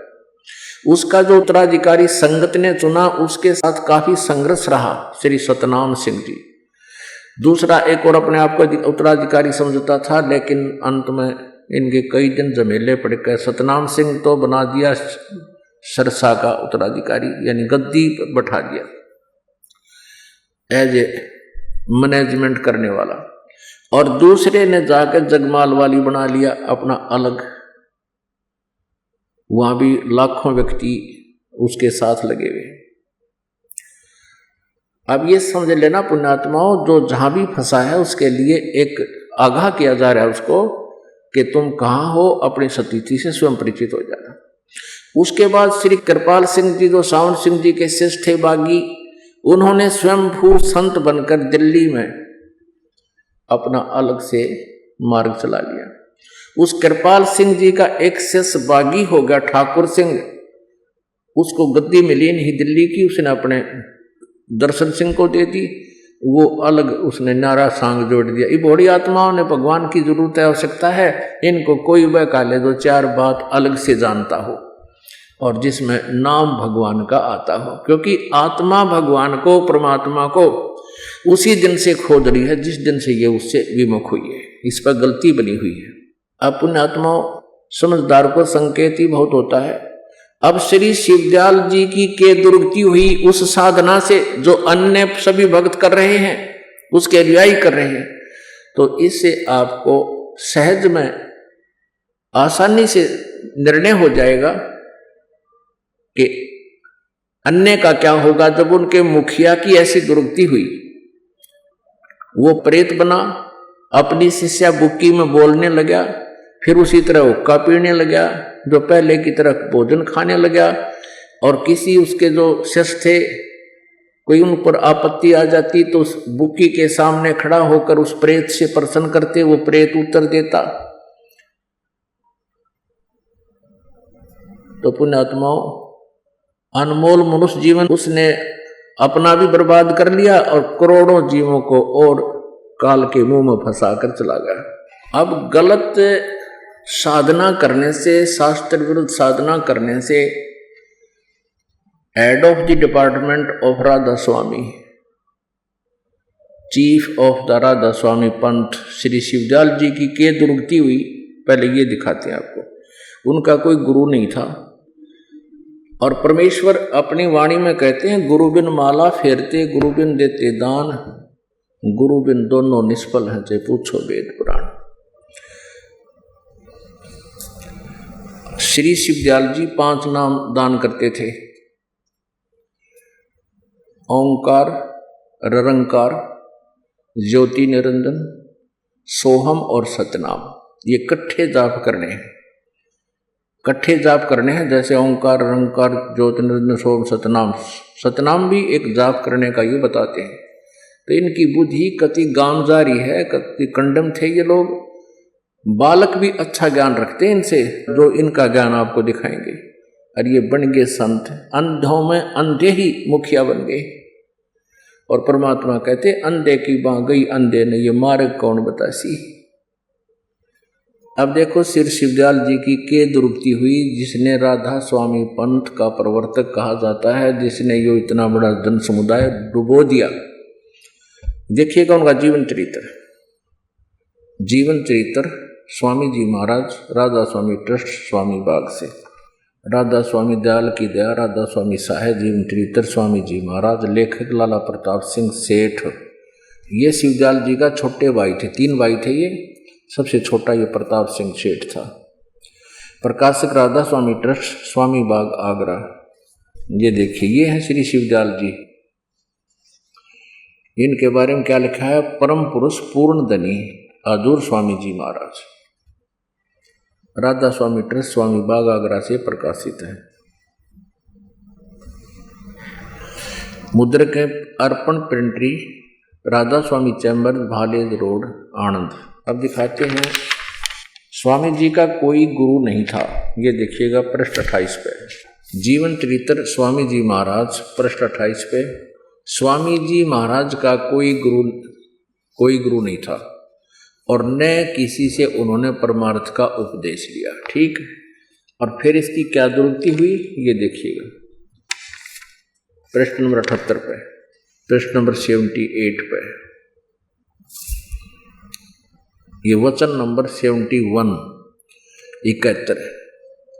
उसका जो उत्तराधिकारी संगत ने चुना, उसके साथ काफी संघर्ष रहा श्री सतनाम सिंह जी। दूसरा एक और अपने आप को उत्तराधिकारी समझता था, लेकिन अंत में इनके कई दिन झमेले पड़ गए। सतनाम सिंह तो बना दिया सिरसा का उत्तराधिकारी, यानी गद्दी बैठा दिया एज ए मैनेजमेंट करने वाला। और दूसरे ने जाकर जगमाल वाली बना लिया अपना अलग, वहां भी लाखों व्यक्ति उसके साथ लगे हुए। अब ये समझ लेना पुण्यात्माओं, जो जहां भी फंसा है उसके लिए एक आगाह किया जा रहा है उसको कि तुम कहाँ हो, अपनी स्थिति से स्वयं परिचित हो जाना। उसके बाद श्री कृपाल सिंह जी जो सावन सिंह जी के शिष्य थे बागी, उन्होंने स्वयंभू संत बनकर दिल्ली में अपना अलग से मार्ग चला लिया। उस कृपाल सिंह जी का एक शिष्य बागी हो गया ठाकुर सिंह, उसको गद्दी मिली नहीं दिल्ली की, उसने अपने दर्शन सिंह को दे दी। वो अलग उसने नारा सांग जोड़ दिया। ये बड़ी आत्माओं ने भगवान की जरूरत है, आवश्यकता है, इनको कोई वह काले दो चार बात अलग से जानता हो और जिसमें नाम भगवान का आता हो, क्योंकि आत्मा भगवान को, परमात्मा को उसी दिन से खोज रही है जिस दिन से ये उससे विमुख हुई है। इस पर गलती बनी हुई है। अब पुण्यात्माओं, समझदार को संकेत ही बहुत होता है। अब श्री शिवदयाल जी की के दुर्गति हुई उस साधना से जो अन्य सभी भक्त कर रहे हैं, उसके अनुयायी कर रहे हैं। तो इससे आपको सहज में आसानी से निर्णय हो जाएगा कि अन्य का क्या होगा। जब उनके मुखिया की ऐसी दुर्गति हुई, वो प्रेत बना, अपनी शिष्या बुक्की में बोलने लगा, फिर उसी तरह हुक्का पीने लगा, जो पहले की तरह भोजन खाने लगा, और किसी उसके जो शिष्य थे कोई उन पर आपत्ति आ जाती तो उस बुक्की के सामने खड़ा होकर उस प्रेत से प्रश्न करते, वो प्रेत उत्तर देता। तो पुण्यात्माओं, अनमोल मनुष्य जीवन उसने अपना भी बर्बाद कर लिया और करोड़ों जीवों को और काल के मुंह में फंसा कर चला गया। अब गलत साधना करने से, शास्त्र विरुद्ध साधना करने से head of the department of Radha Swami, chief of the Radha Swami पंथ श्री शिवदयाल जी की के दुर्गति हुई। पहले ये दिखाते हैं आपको, उनका कोई गुरु नहीं था। और परमेश्वर अपनी वाणी में कहते हैं, गुरु बिन माला फेरते, गुरु बिन देते दान, गुरु बिन दोनों निष्फल हैं, चाहे पूछो वेद पुराण। श्री शिवदयाल जी 5 नाम दान करते थे, ओंकार, ररंकार, ज्योति निरंजन, सोहम और सतनाम। ये इकट्ठे जाप करने हैं, इकट्ठे जाप करने हैं। जैसे ओंकार, रंकार, ज्योति निरंजन, सोहम, सतनाम। सतनाम भी एक जाप करने का ये बताते हैं। तो इनकी बुद्धि कति गांजारी है, कति कंडम थे ये लोग। बालक भी अच्छा ज्ञान रखते हैं इनसे, जो इनका ज्ञान आपको दिखाएंगे। और ये बन गए संत, अंधों में अंधे ही मुखिया बन गए। और परमात्मा कहते, अंधे की बाँ गई अंधे ने, ये मार्ग कौन बतासी। अब देखो, श्री शिवदयाल जी की के दुर्गति हुई, जिसने राधा स्वामी पंथ का प्रवर्तक कहा जाता है, जिसने यो इतना बड़ा जन समुदाय डुबो दिया। देखिएगा उनका जीवन चरित्र। जीवन चरित्र स्वामी जी महाराज, राधा स्वामी ट्रस्ट, स्वामी बाग से। राधा स्वामी दयाल की दया, राधा स्वामी साहेब, जीवन चरित्र स्वामी जी महाराज। लेखक लाला प्रताप सिंह सेठ। ये शिवदयाल जी का छोटे भाई थे, 3 भाई थे ये, सबसे छोटा ये प्रताप सिंह सेठ था। प्रकाशक राधा स्वामी ट्रस्ट, स्वामी बाग, आगरा। ये देखिए, ये है श्री शिवदयाल जी। इनके बारे में क्या लिखा है, परम पुरुष पूर्ण धनी आदूर स्वामी जी महाराज। राधा स्वामी ट्रस्ट, स्वामी बाग, आगरा से प्रकाशित है। मुद्रक है अर्पण प्रिंटरी, राधा स्वामी चैम्बर, भालेज रोड, आनंद। अब दिखाते हैं, स्वामी जी का कोई गुरु नहीं था। ये देखिएगा पृष्ठ 28 पे, जीवन चरित्र स्वामी जी महाराज, पृष्ठ 28 पे। स्वामी जी महाराज का कोई गुरु नहीं था, और न किसी से उन्होंने परमार्थ का उपदेश लिया। ठीक। और फिर इसकी क्या दुर्गति हुई, ये देखिएगा प्रश्न नंबर 78 पे, प्रश्न नंबर 78 पे, ये वचन नंबर 71, 71।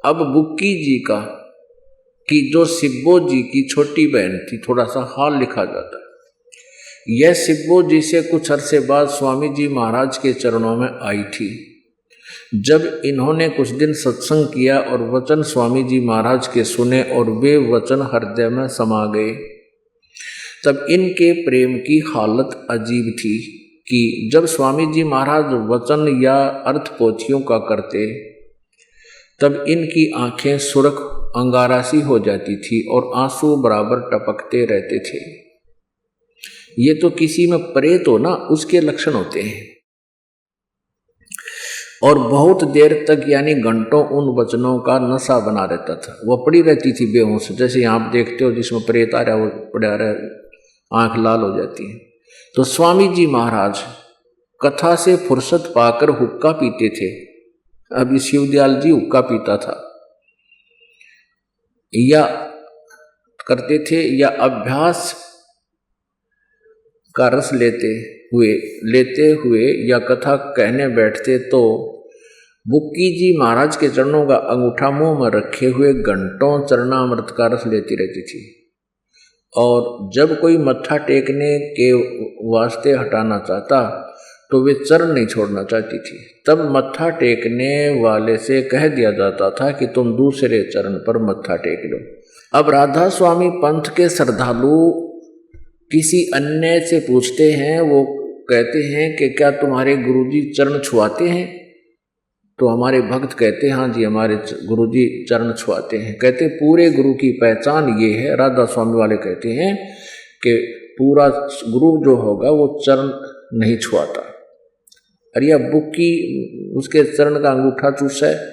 अब बुक्की जी का कि जो सिब्बो जी की छोटी बहन थी, थोड़ा सा हाल लिखा जाता है। यह सिब्बो जी से कुछ अरसे बाद स्वामी जी महाराज के चरणों में आई थी। जब इन्होंने कुछ दिन सत्संग किया और वचन स्वामी जी महाराज के सुने और वे वचन हृदय में समा गए, तब इनके प्रेम की हालत अजीब थी कि जब स्वामी जी महाराज वचन या अर्थ पोथियों का करते, तब इनकी आंखें सुर्ख अंगारा सी हो जाती थी और आंसू बराबर टपकते रहते थे। ये तो किसी में प्रेत हो ना, उसके लक्षण होते हैं। और बहुत देर तक, यानी घंटों, उन वचनों का नशा बना रहता था। वह पड़ी रहती थी बेहोश, जैसे आप देखते हो जिसमें प्रेत आ रहा है वो पड़ा रहा, आंख लाल हो जाती है। तो स्वामी जी महाराज कथा से फुर्सत पाकर हुक्का पीते थे। अभी शिवदयाल जी हुक्का पीता था या करते थे, या अभ्यास का रस लेते हुए या कथा कहने बैठते, तो बुक्की जी महाराज के चरणों का अंगूठा मुंह में रखे हुए घंटों चरणामृत का रस लेती रहती थी। और जब कोई मत्था टेकने के वास्ते हटाना चाहता तो वे चरण नहीं छोड़ना चाहती थी। तब मत्था टेकने वाले से कह दिया जाता था कि तुम दूसरे चरण पर मत्था टेक लो। अब राधा स्वामी पंथ के श्रद्धालु किसी अन्य से पूछते हैं, वो कहते हैं कि क्या तुम्हारे गुरुजी चरण छुआते हैं? तो हमारे भक्त कहते हैं हाँ जी हमारे गुरुजी चरण छुआते हैं। कहते पूरे गुरु की पहचान ये है, राधा स्वामी वाले कहते हैं कि पूरा गुरु जो होगा वो चरण नहीं छुआता। अरे अब बुक्की उसके चरण का अंगूठा चूसा है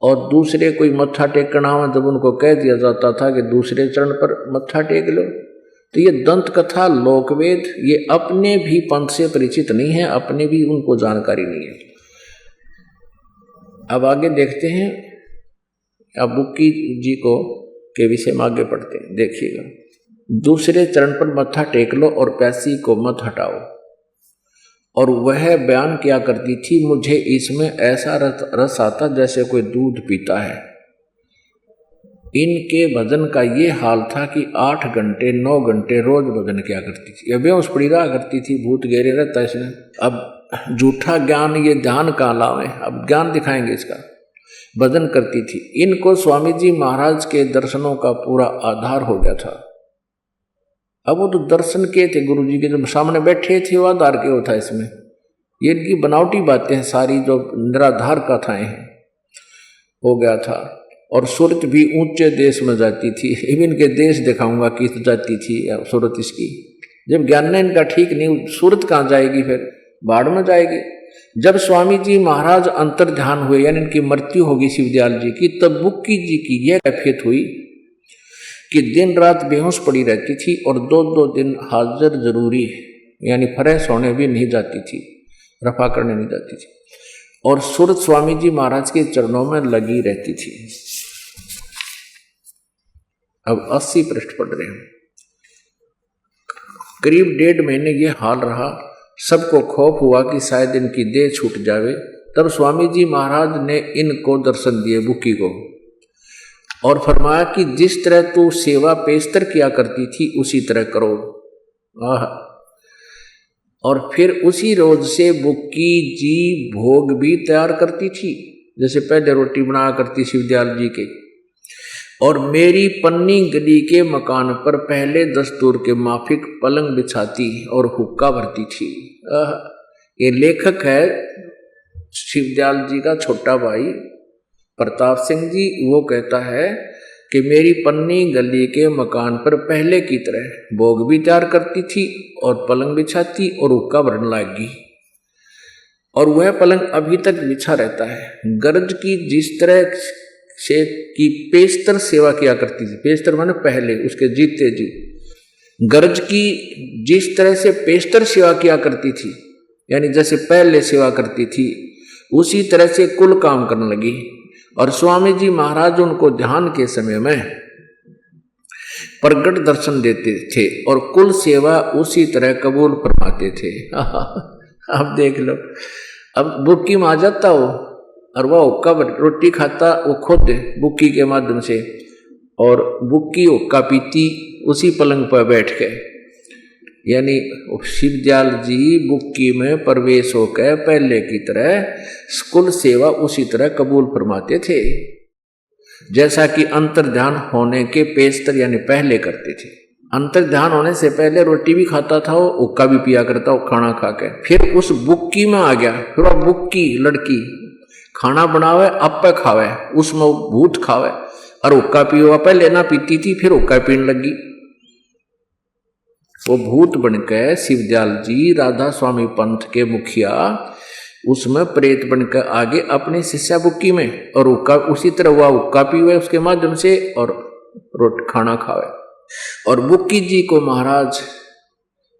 और दूसरे कोई मत्था टेकना हो, जब उनको कह दिया जाता था कि दूसरे चरण पर मत्था टेक लो। तो ये दंत कथा लोकवेद ये अपने भी पंथ से परिचित नहीं है, अपने भी उनको जानकारी नहीं है। अब आगे देखते हैं, अब बुक्की जी को के विषय में आगे पढ़ते हैं। देखिएगा, दूसरे चरण पर मत्था टेक लो और प्यासी को मत हटाओ। और वह बयान किया करती थी, मुझे इसमें ऐसा रस आता जैसे कोई दूध पीता है। इनके भजन का ये हाल था कि 8 घंटे 9 घंटे रोज भजन किया करती थी। अब उस पड़ी रहा करती थी, भूत घेरे रहता इसमें। अब झूठा ज्ञान ये ध्यान कहाँ लावे, अब ज्ञान दिखाएंगे इसका। भजन करती थी। इनको स्वामी जी महाराज के दर्शनों का पूरा आधार हो गया था। अब वो तो दर्शन के थे गुरु जी के, जब सामने बैठे थे वो आधार के होता है इसमें। ये इनकी बनावटी बातें हैं सारी, जो निराधार कथाएं हैं, हो गया था। और सूरत भी ऊंचे देश में जाती थी। इवन के देश दिखाऊंगा किस जाती थी सूरत इसकी। जब ज्ञान इनका ठीक नहीं, सूरत कहाँ जाएगी, फिर बाढ़ में जाएगी। जब स्वामी जी महाराज अंतर ध्यान हुए, यानी इनकी मृत्यु होगी शिवदयाल जी की, तब बुक्की जी की यह कैफियत हुई कि दिन रात बेहोश पड़ी रहती थी और 2-2 दिन हाजिर जरूरी, यानी फ्रेश होने भी नहीं जाती थी, रफा करने नहीं जाती थी। और सूरत स्वामी जी महाराज के चरणों में लगी रहती थी। अब 80 पृष्ठ पढ़ रहे हैं। करीब 1.5 महीने ये हाल रहा। सबको खौफ हुआ कि शायद इनकी देह छूट जावे। तब स्वामी जी महाराज ने इनको दर्शन दिए, बुक्की को, और फरमाया कि जिस तरह तू सेवा पेशतर किया करती थी उसी तरह करो। और फिर उसी रोज से बुक्की जी भोग भी तैयार करती थी, जैसे पहले रोटी बनाया करती शिवदयाल जी के। और मेरी पन्नी गली के मकान पर पहले दस्तूर के माफिक पलंग बिछाती और हुक्का भरती थी। ये लेखक है शिवदयाल जी का छोटा भाई प्रताप सिंह जी। वो कहता है कि मेरी पन्नी गली के मकान पर पहले की तरह भोग भी तैयार करती थी और पलंग बिछाती और हुक्का भरने लगी। और वह पलंग अभी तक बिछा रहता है। गर्ज की जिस तरह से की पेशतर सेवा किया करती थी, पेशतर माने पहले उसके जीते जी, गर्ज की जिस तरह से पेशतर सेवा किया करती थी, यानी जैसे पहले सेवा करती थी, उसी तरह से कुल काम करने लगी। और स्वामी जी महाराज उनको ध्यान के समय में प्रगट दर्शन देते थे और कुल सेवा उसी तरह कबूल फरमाते थे। अब देख लो, अब बुक्की में आ जाता हो और वह कब रोटी खाता वो खुद बुक्की के माध्यम से, और बुक्की हुक्का पीती उसी पलंग पर बैठ के। यानी शिवदयाल जी बुक्की में प्रवेश होकर पहले की तरह कुल सेवा उसी तरह कबूल फरमाते थे, जैसा कि अंतर ध्यान होने के पेशतर यानी पहले करते थे। अंतर ध्यान होने से पहले रोटी भी खाता था, वो हुक्का भी पिया करता, वो खाना खा के फिर उस बुक्की में आ गया। फिर वो बुक्की लड़की खाना बनावे अब पे खावे, उसमें भूत खावे, और हुक्का पियो पहले ना पीती थी, फिर हुक्का पीने लगी। वो भूत बनकर शिवदयाल जी राधा स्वामी पंथ के मुखिया उसमें प्रेत बनकर आगे अपने शिष्या बुक्की में, और हुक्का उसी तरह हुआ हुक्का पीवे उसके माध्यम से और खाना खावे। और बुक्की जी को महाराज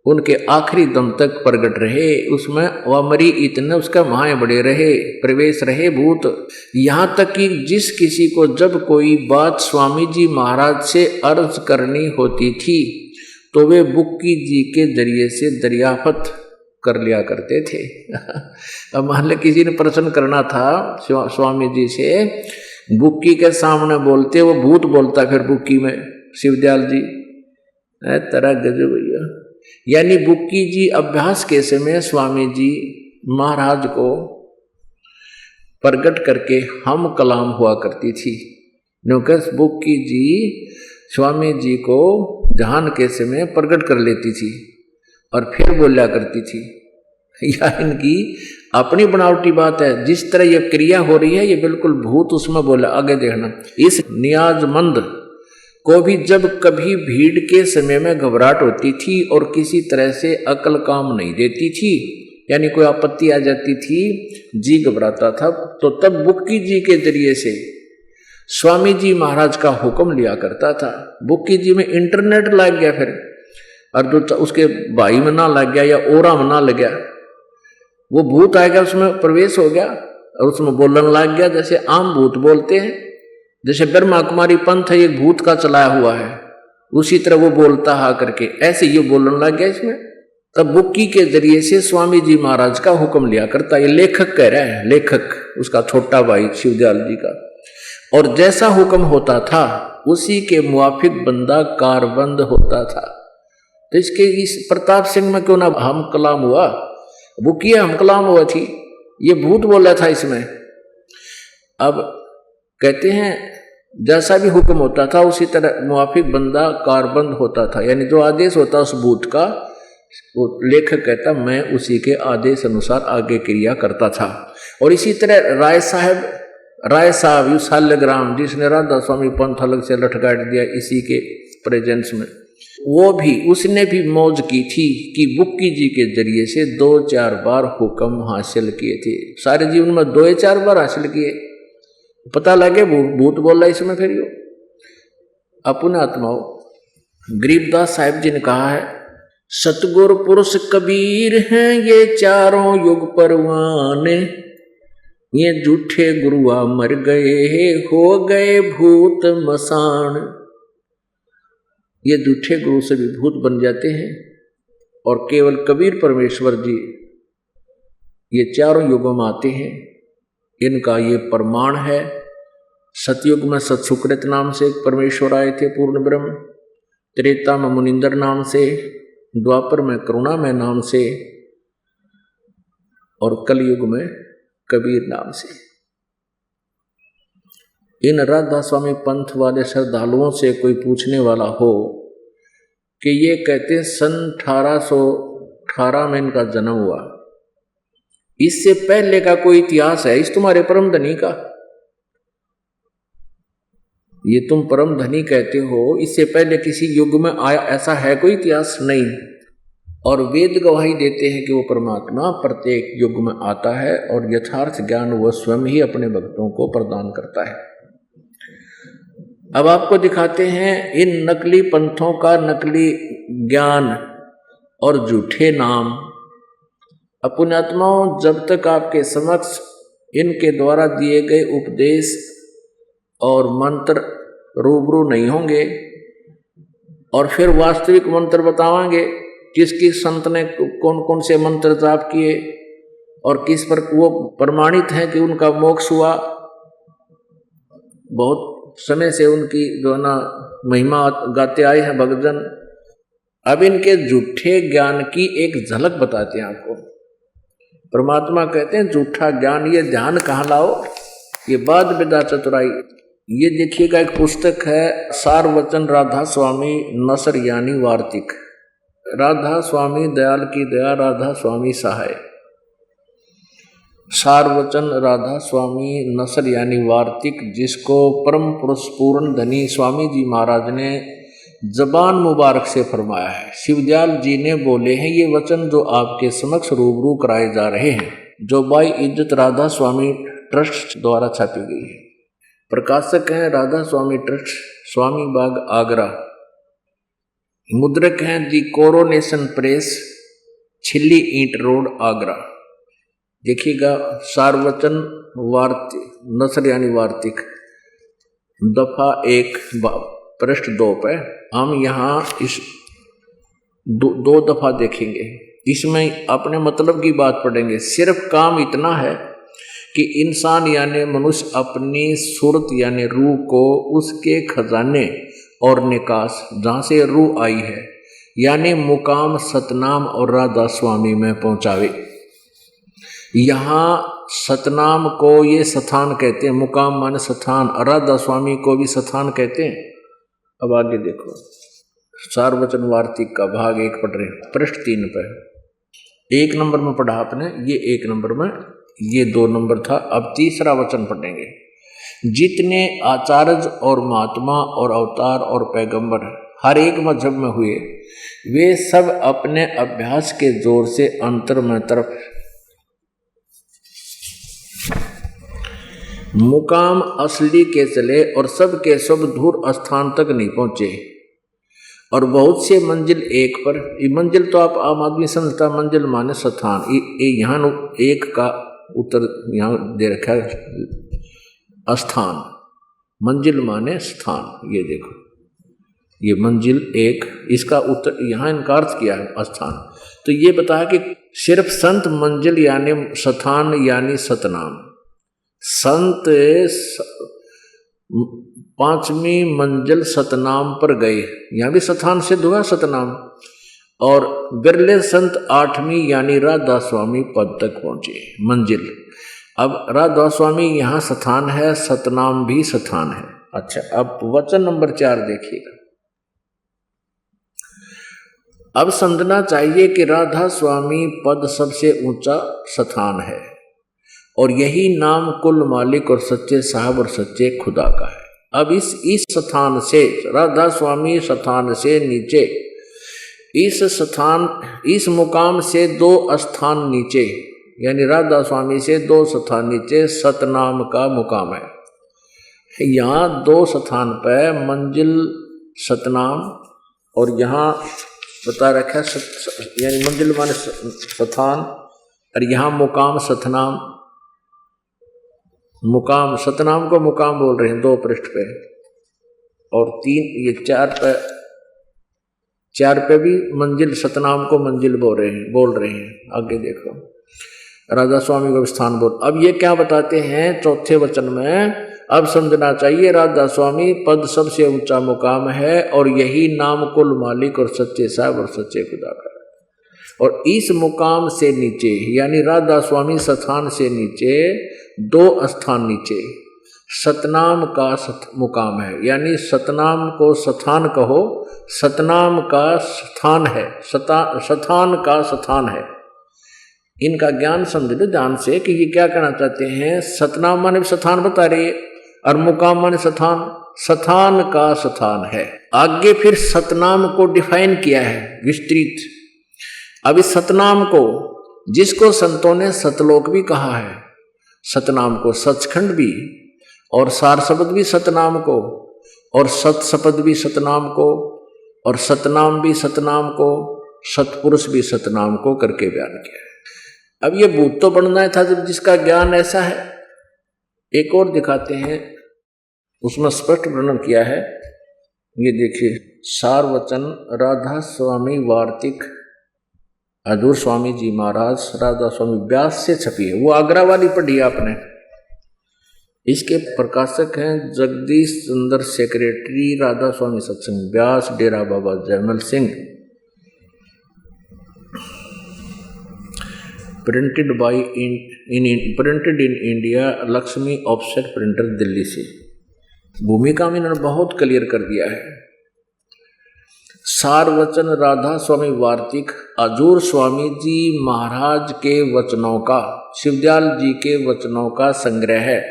उनके आखिरी दम तक प्रगट रहे, उसमें वह मरी इतने उसका माए बड़े रहे, प्रवेश रहे भूत। यहाँ तक कि जिस किसी को जब कोई बात स्वामी जी महाराज से अर्ज करनी होती थी तो वे बुक्की जी के जरिए से दरियाफत कर लिया करते थे। अब मान लो किसी ने प्रश्न करना था स्वामी जी से, बुक्की के सामने बोलते, वो भूत बोलता फिर बुक्की में, शिवदयाल जी तरह गजब भैया। यानी बुक्की जी अभ्यास के समय स्वामी जी महाराज को प्रकट करके हम कलाम हुआ करती थी। क्योंकि बुक्की जी स्वामी जी को ध्यान के समय प्रकट कर लेती थी और फिर बोला करती थी। या इनकी अपनी बनावटी बात है। जिस तरह ये क्रिया हो रही है ये बिल्कुल भूत उसमें बोला। आगे देखना, इस नियाजमंद को भी जब कभी भीड़ के समय में घबराहट होती थी और किसी तरह से अकल काम नहीं देती थी, यानी कोई आपत्ति आ जाती थी, जी घबराता था, तो तब बुक्की जी के जरिए से स्वामी जी महाराज का हुक्म लिया करता था। बुक्की जी में इंटरनेट लग गया फिर, और जो उसके भाई में ना लग गया या ओरा में ना लग गया, वो भूत आएगा उसमें प्रवेश हो गया और उसमें बोलने लग गया। जैसे आम भूत बोलते हैं, जैसे ब्रह्मा कुमारी पंथ है एक भूत का चलाया हुआ है, उसी तरह वो बोलता हा करके, ऐसे ये बोलने लग गया इसमें। तब बुक्की के जरिए से स्वामी जी महाराज का हुक्म लिया करता। ये लेखक कह रहा है, लेखक उसका छोटा भाई शिवदयाल जी का। और जैसा हुक्म होता था उसी के मुआफिक बंदा कारबंद होता था। तो इसके इस प्रताप सिंह में क्यों ना हम कलाम हुआ, बुक्की हम कलाम हुआ थी, ये भूत बोला था इसमें। अब कहते हैं जैसा भी हुक्म होता था उसी तरह मुआफिक बंदा कारबंद होता था, यानी जो आदेश होता उस भूत का, वो लेखक कहता मैं उसी के आदेश अनुसार आगे क्रिया करता था। और इसी तरह राय साहब यू शाल्यग्राम, जिसने राधा स्वामी पंथ अलग से लटकाट दिया इसी के प्रेजेंस में, वो भी उसने भी मौज की थी कि बुक्की जी के जरिए से 2-4 बार हुक्म हासिल किए थे। सारे जीवन में 2-4 बार हासिल किए। पता लगे भूत बोल रहा इसमें। फिर यो अपने आत्माओं, गरीबदास साहिब जी ने कहा है, सतगुर पुरुष कबीर हैं ये चारों युग परवाने, ये झूठे गुरुआ मर गए हो गए भूत मसान। ये झूठे गुरु से भी भूत बन जाते हैं और केवल कबीर परमेश्वर जी ये चारों युगों में आते हैं। इनका ये प्रमाण है। सतयुग में सत्सुकृत नाम से एक परमेश्वर आए थे पूर्ण ब्रह्म, त्रेता में मुनिंदर नाम से, द्वापर में करुणामय नाम से और कलयुग में कबीर नाम से। इन राधा स्वामी पंथ वाले श्रद्धालुओं से कोई पूछने वाला हो कि ये कहते सन 1818 में इनका जन्म हुआ, इससे पहले का कोई इतिहास है इस तुम्हारे परम धनी का? ये तुम परम धनी कहते हो, इससे पहले किसी युग में आया ऐसा है कोई इतिहास? नहीं। और वेद गवाही देते हैं कि वो परमात्मा प्रत्येक युग में आता है और यथार्थ ज्ञान वह स्वयं ही अपने भक्तों को प्रदान करता है। अब आपको दिखाते हैं इन नकली पंथों का नकली ज्ञान और झूठे नाम। पुण्यात्माओं, जब तक आपके समक्ष इनके द्वारा दिए गए उपदेश और मंत्र रूबरू नहीं होंगे और फिर वास्तविक मंत्र बतावांगे, किस किस संत ने कौन कौन से मंत्र जाप किए और किस पर वो प्रमाणित है कि उनका मोक्ष हुआ, बहुत समय से उनकी जो ना महिमा गाते आए हैं भक्तजन। अब इनके झूठे ज्ञान की एक झलक बताते हैं आपको। परमात्मा कहते हैं झूठा ज्ञान ये ध्यान कहाँ लाओ, ये बात विदा चतुराई। ये देखिएगा एक पुस्तक है सारवचन राधा स्वामी नसर यानी वार्तिक, राधा स्वामी दयाल की दया राधा स्वामी सहाय, सारवचन राधा स्वामी नसर यानी वार्तिक, जिसको परम पुरुष पूर्ण धनी स्वामी जी महाराज ने जबान मुबारक से फरमाया है। शिवदयाल जी ने बोले हैं ये वचन जो आपके समक्ष रूबरू कराए जा रहे हैं, जो बाई इज्जत राधा स्वामी ट्रस्ट द्वारा छापी गई है। प्रकाशक हैं राधा स्वामी ट्रस्ट, स्वामी बाग आगरा। मुद्रक हैं दी कोरोनेशन प्रेस, छिल्ली ईंट रोड आगरा। देखिएगा सारवचन वार्तिक नसर यानी वार्तिक, दफा 1 पृष्ठ 2 पे हम यहाँ इस दो दफा देखेंगे। इसमें अपने मतलब की बात पढ़ेंगे। सिर्फ काम इतना है कि इंसान यानी मनुष्य अपनी सूरत यानी रूह को उसके खजाने और निकास जहाँ से रूह आई है यानी मुकाम सतनाम और राधा स्वामी में पहुँचावे। यहाँ सतनाम को ये स्थान कहते हैं, मुकाम माने स्थान, राधा स्वामी को भी स्थान कहते हैं। अब आगे देखो, सारवचन वार्तिक का भाग 1 पढ़ रहे हैं, पृष्ठ 3 पर। 1 नंबर में पढ़ा आपने, ये 1 नंबर में, ये 2 नंबर था। अब तीसरा वचन पढ़ेंगे। जितने आचार्य और महात्मा और अवतार और पैगंबर हर एक मजहब में हुए, वे सब अपने अभ्यास के जोर से अंतर में तरफ मुकाम असली के चले और सब के सब दूर स्थान तक नहीं पहुंचे। और बहुत से मंजिल एक पर, ये मंजिल तो आप आम आदमी समझता, मंजिल माने स्थान, ये यहाँ एक का उत्तर यहाँ दे रखा है स्थान, मंजिल माने स्थान। ये देखो, ये मंजिल एक, इसका उत्तर यहाँ इनका अर्थ किया है स्थान। तो ये बताया कि सिर्फ संत मंजिल यानी स्थान यानी सतनाम, संत 5वीं मंजिल सतनाम पर गए, यहाँ भी स्थान सिद्ध हुआ सतनाम। और बिरले संत 8वीं यानी राधा स्वामी पद तक पहुंचे मंजिल। अब राधा स्वामी यहाँ स्थान है, सतनाम भी स्थान है। अच्छा, अब वचन नंबर 4 देखिएगा। अब समझना चाहिए कि राधा स्वामी पद सबसे ऊंचा स्थान है और यही नाम कुल मालिक और सच्चे साहब और सच्चे खुदा का है। अब इस स्थान से, राधा स्वामी स्थान से नीचे, इस मुकाम से 2 स्थान नीचे, यानी राधा स्वामी से 2 स्थान नीचे सतनाम का मुकाम है। यहाँ 2 स्थान पर मंजिल सतनाम और यहाँ बता रखा है यानी मंजिल माने स्थान और यहाँ मुकाम सतनाम। मुकाम सतनाम को मुकाम बोल रहे हैं 2 पृष्ठ पे, और 3 ये 4 पे भी मंजिल सतनाम को मंजिल बोल रहे हैं। आगे देखो, राधा स्वामी को स्थान बोल। अब ये क्या बताते हैं 4थे वचन में, अब समझना चाहिए राधा स्वामी पद सबसे ऊंचा मुकाम है और यही नाम कुल मालिक और सच्चे साहब और सच्चे खुदा का। और इस मुकाम से नीचे यानी राधा स्वामी स्थान से नीचे 2 स्थान नीचे सतनाम का मुकाम है, यानी सतनाम को स्थान कहो, सतनाम का स्थान है, स्थान का स्थान है। इनका ज्ञान समझ लो ध्यान से कि ये क्या कहना चाहते हैं। सतनाम माने स्थान बता रही है और मुकाम माने स्थान, स्थान का स्थान है। आगे फिर सतनाम को डिफाइन किया है विस्तृत। अब इस सतनाम को, जिसको संतों ने सतलोक भी कहा है, सतनाम को सचखंड भी, और सार शब्द भी सतनाम को, और सत शब्द भी सतनाम को, और सतनाम भी सतनाम को, सतपुरुष भी सतनाम को करके बयान किया है। अब ये भूत तो बनना था जब जिसका ज्ञान ऐसा है। एक और दिखाते हैं, उसमें स्पष्ट वर्णन किया है। ये देखिए, सारवचन राधा स्वामी वार्तिक हजूर स्वामी जी महाराज राधा स्वामी व्यास से छपी है। वो आगरा वाली पढ़ी आपने। इसके प्रकाशक हैं Jagdish Chandra secretary Radha Swami Satsang Beas, Dera Baba Jaimal Singh. Printed in India, Laxmi offset printer Delhi से। भूमिका में इन्होंने बहुत क्लियर कर दिया है। सारवचन राधा स्वामी वार्तिक हजूर स्वामी जी महाराज के वचनों का, शिवदयाल जी के वचनों का संग्रह है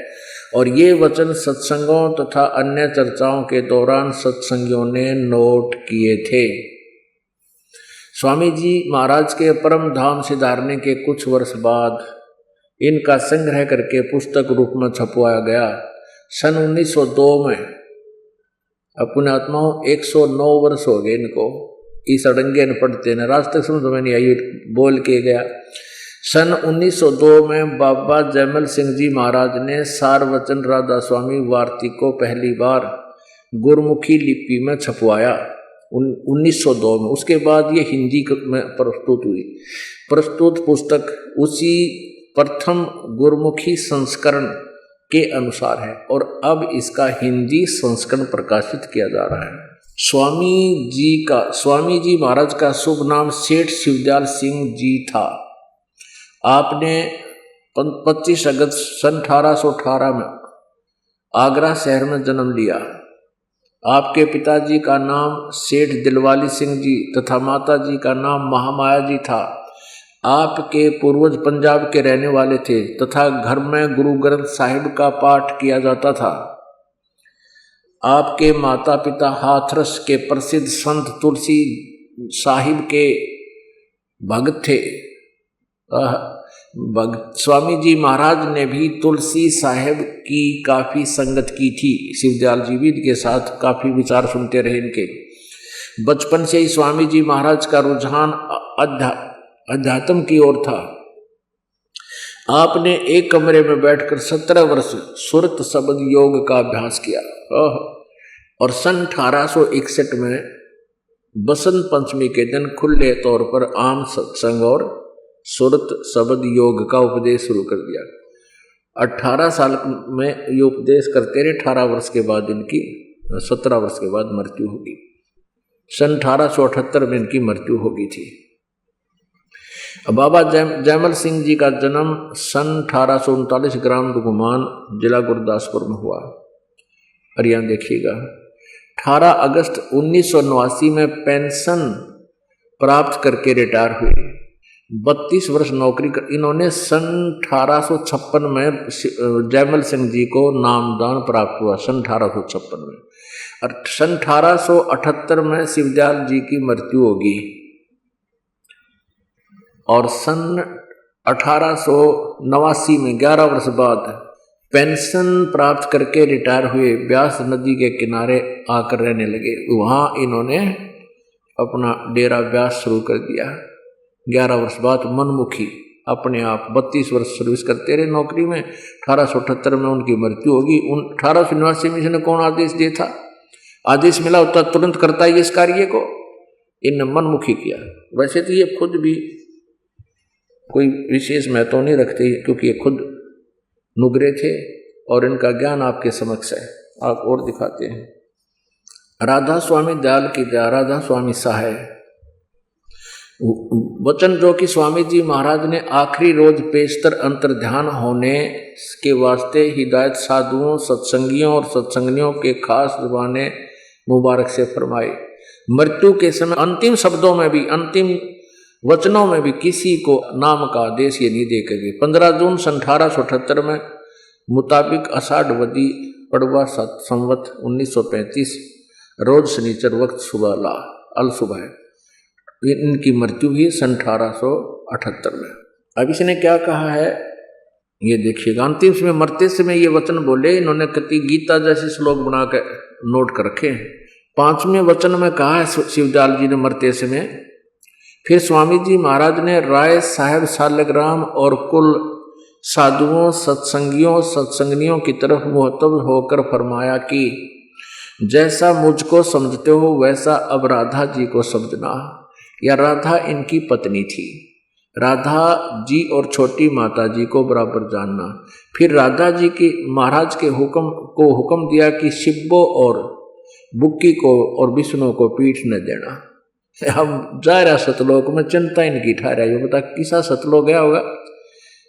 और ये वचन सत्संगों तथा अन्य चर्चाओं के दौरान सत्संगियों ने नोट किए थे। स्वामी जी महाराज के परम धाम सिधारने के कुछ वर्ष बाद इनका संग्रह करके पुस्तक रूप में छपवाया गया। सन 1902 में, अपने आत्माओं 109 वर्ष हो गए इनको इस अड़ंगे न पढ़ते न, राज तक समझ में नहीं आई, बोल के गया। सन 1902 में बाबा जयमल सिंह जी महाराज ने सारवचन राधा स्वामी वार्तिक को पहली बार गुरमुखी लिपि में छपवाया 1902 में। उसके बाद ये हिंदी में प्रस्तुत हुई। प्रस्तुत पुस्तक उसी प्रथम गुरुमुखी संस्करण के अनुसार है और अब इसका हिंदी संस्करण प्रकाशित किया जा रहा है। स्वामी जी महाराज का शुभ नाम सेठ शिवदयाल सिंह जी था। आपने 25 अगस्त सन 1818 में आगरा शहर में जन्म लिया। आपके पिताजी का नाम सेठ दिलवाली सिंह जी तथा माता जी का नाम महामाया जी था। आपके पूर्वज पंजाब के रहने वाले थे तथा घर में गुरु ग्रंथ साहिब का पाठ किया जाता था। आपके माता पिता हाथरस के प्रसिद्ध संत तुलसी साहिब के भक्त थे। स्वामी जी महाराज ने भी तुलसी साहिब की काफ़ी संगत की थी। शिवदयाल जी भी इनके साथ काफ़ी विचार सुनते रहे इनके। बचपन से ही स्वामी जी महाराज का रुझान अध्यात्म की ओर था। आपने एक कमरे में बैठकर 17 वर्ष सुरत शब्द योग का अभ्यास किया और सन 1861 में बसंत पंचमी के दिन खुले तौर पर आम सत्संग और सुरत शब्द योग का उपदेश शुरू कर दिया। 18 साल में ये उपदेश करते रहे। 18 वर्ष के बाद इनकी 17 वर्ष के बाद मृत्यु होगी। सन 1878 में इनकी मृत्यु हो गई थी। बाबा जयमल सिंह जी का जन्म सन 1839 ग्राम दुगुमान जिला गुरदासपुर में हुआ। और यहाँ देखिएगा 18 अगस्त 1989 में पेंशन प्राप्त करके रिटायर हुए। 32 वर्ष नौकरी कर इन्होंने सन 1856 में जयमल सिंह जी को नामदान प्राप्त हुआ सन 1856 में। और सन 1878 में शिवदयाल जी की मृत्यु होगी और सन 1889 में 11 वर्ष बाद पेंशन प्राप्त करके रिटायर हुए। ब्यास नदी के किनारे आकर रहने लगे। वहाँ इन्होंने अपना डेरा ब्यास शुरू कर दिया। 11 वर्ष बाद मनमुखी अपने आप 32 वर्ष सर्विस करते रहे नौकरी में। 1878 में उनकी मृत्यु होगी। 1889 में इसने कौन आदेश दिया था? आदेश मिला होता तुरंत करता ही इस कार्य को। इन मनमुखी किया। वैसे तो ये खुद भी कोई विशेष महत्व नहीं रखते क्योंकि ये खुद नुगरे थे और इनका ज्ञान आपके समक्ष है। आप और दिखाते हैं। राधा स्वामी दयाल की दया, राधा स्वामी सहाय वचन जो कि स्वामी जी महाराज ने आखिरी रोज पेशतर अंतर्ध्यान होने के वास्ते हिदायत साधुओं सत्संगियों और सत्संगियों के खास जुबाने मुबारक से फरमाई। मृत्यु के समय अंतिम शब्दों में भी अंतिम वचनों में भी किसी को नाम का आदेश ये नहीं देंगे। 15 जून सन 1878 में मुताबिक आषाढ़ वदी पड़वा संवत 1935 रोज शनिचर वक्त सुबह अल सुबह इनकी मृत्यु हुई सन 1878 में। अब इसने क्या कहा है ये देखिएगा। अंतिम समय मरते समय ये वचन बोले। इन्होंने कति गीता जैसे श्लोक बना के नोट कर रखे हैं। 5वें वचन में कहा है शिवदयाल जी ने मरते समय। फिर स्वामी जी महाराज ने राय साहेब सालग्राम और कुल साधुओं सत्संगियों सत्संगनियों की तरफ मुहतब होकर फरमाया कि जैसा मुझको समझते हो वैसा अब राधा जी को समझना। या राधा इनकी पत्नी थी। राधा जी और छोटी माता जी को बराबर जानना। फिर राधा जी की महाराज के हुक्म दिया कि शिब्बो और बुक्की को और विष्णु को पीठ न देना। हम जा रहा सतलोक में चिंता इनकी ठहरा। ये बता किसा सतलोक गया होगा।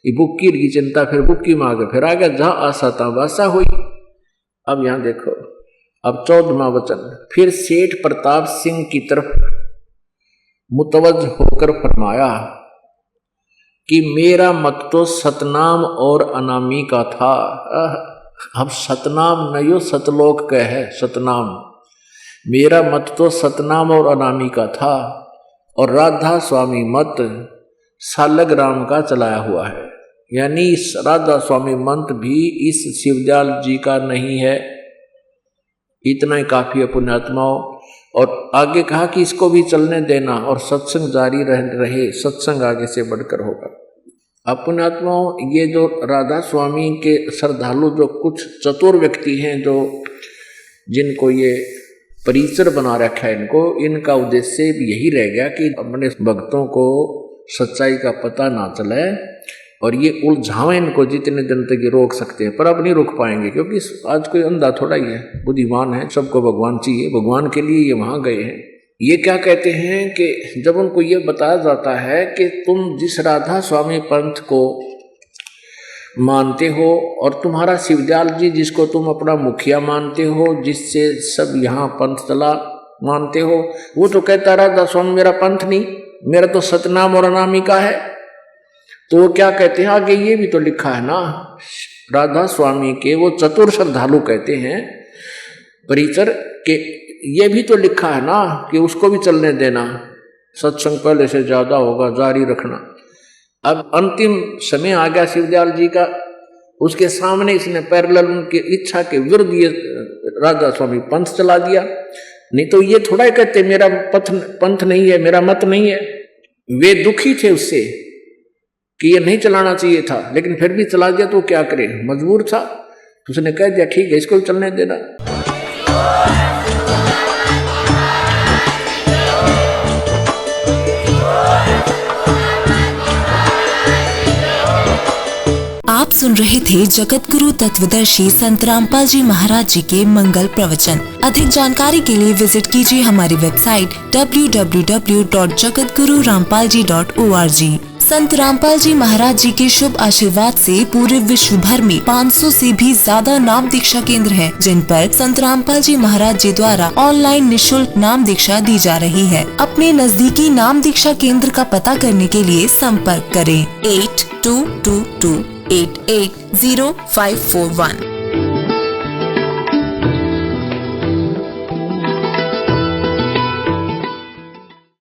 ये बुक्की की चिंता फिर बुक्की में आ गए। फिर आ गया जहाँ आशा था वासा हुई। अब यहाँ देखो अब 14वां वचन। फिर सेठ प्रताप सिंह की तरफ मुतवज्ज होकर फरमाया कि मेरा मत तो सतनाम और अनामी का था। अब सतनाम नयो सतलोक का है। सतनाम मेरा मत तो सतनाम और अनामी का था और राधा स्वामी मत सालग्राम का चलाया हुआ है। यानी राधा स्वामी मंत्र भी इस शिवदयाल जी का नहीं है। इतना ही काफी है पुण्यात्माओं। और आगे कहा कि इसको भी चलने देना और सत्संग जारी रहे। सत्संग आगे से बढ़कर होगा। अब पुण्यात्माओं ये जो राधा स्वामी के श्रद्धालु जो कुछ चतुर व्यक्ति हैं जो जिनको ये परिसर बना रखा है इनको। इनका उद्देश्य यही रह गया कि अपने भक्तों को सच्चाई का पता ना चले और ये उलझावें इनको जितने दिन तक ये रोक सकते हैं, पर अब नहीं रोक पाएंगे, क्योंकि आज कोई अंधा थोड़ा ही है, बुद्धिमान है, सबको भगवान चाहिए, भगवान के लिए ये वहां गए हैं। ये क्या कहते हैं कि जब उनको ये बताया जाता है कि तुम जिस राधा स्वामी पंथ को मानते हो और तुम्हारा शिवदयाल जी जिसको तुम अपना मुखिया मानते हो, जिससे सब यहाँ पंथ चला मानते हो, वो तो कहता राधा स्वामी मेरा पंथ नहीं, मेरा तो सतनाम और अनामिका है। तो वो क्या कहते हैं आगे, ये भी तो लिखा है ना, राधा स्वामी के वो चतुर श्रद्धालु कहते हैं परिसर के, ये भी तो लिखा है ना कि उसको भी चलने देना, सत्संग पहले से ज्यादा होगा, जारी रखना। अब अंतिम समय आ गया शिवदयाल जी का, उसके सामने इसने पैरेलल उनकी इच्छा के विरुद्ध ये राधा स्वामी पंथ चला दिया। नहीं तो ये थोड़ा ही कहते मेरा पंथ नहीं है, मेरा मत नहीं है। वे दुखी थे उससे कि ये नहीं चलाना चाहिए था, लेकिन फिर भी चला दिया, तो क्या करे, मजबूर था। उसने कह दिया ठीक है, इसको चलने देना। आप सुन रहे थे जगत गुरु तत्वदर्शी संत रामपाल जी महाराज जी के मंगल प्रवचन। अधिक जानकारी के लिए विजिट कीजिए हमारी वेबसाइट www.jagatgururampalji.org। संत रामपाल जी महाराज जी के शुभ आशीर्वाद से पूरे विश्व भर में 500 से भी ज्यादा नाम दीक्षा केंद्र हैं, जिन पर संत रामपाल जी महाराज जी द्वारा ऑनलाइन निशुल्क नाम दीक्षा दी जा रही है। अपने नजदीकी नाम दीक्षा केंद्र का पता करने के लिए संपर्क करें 8222880541।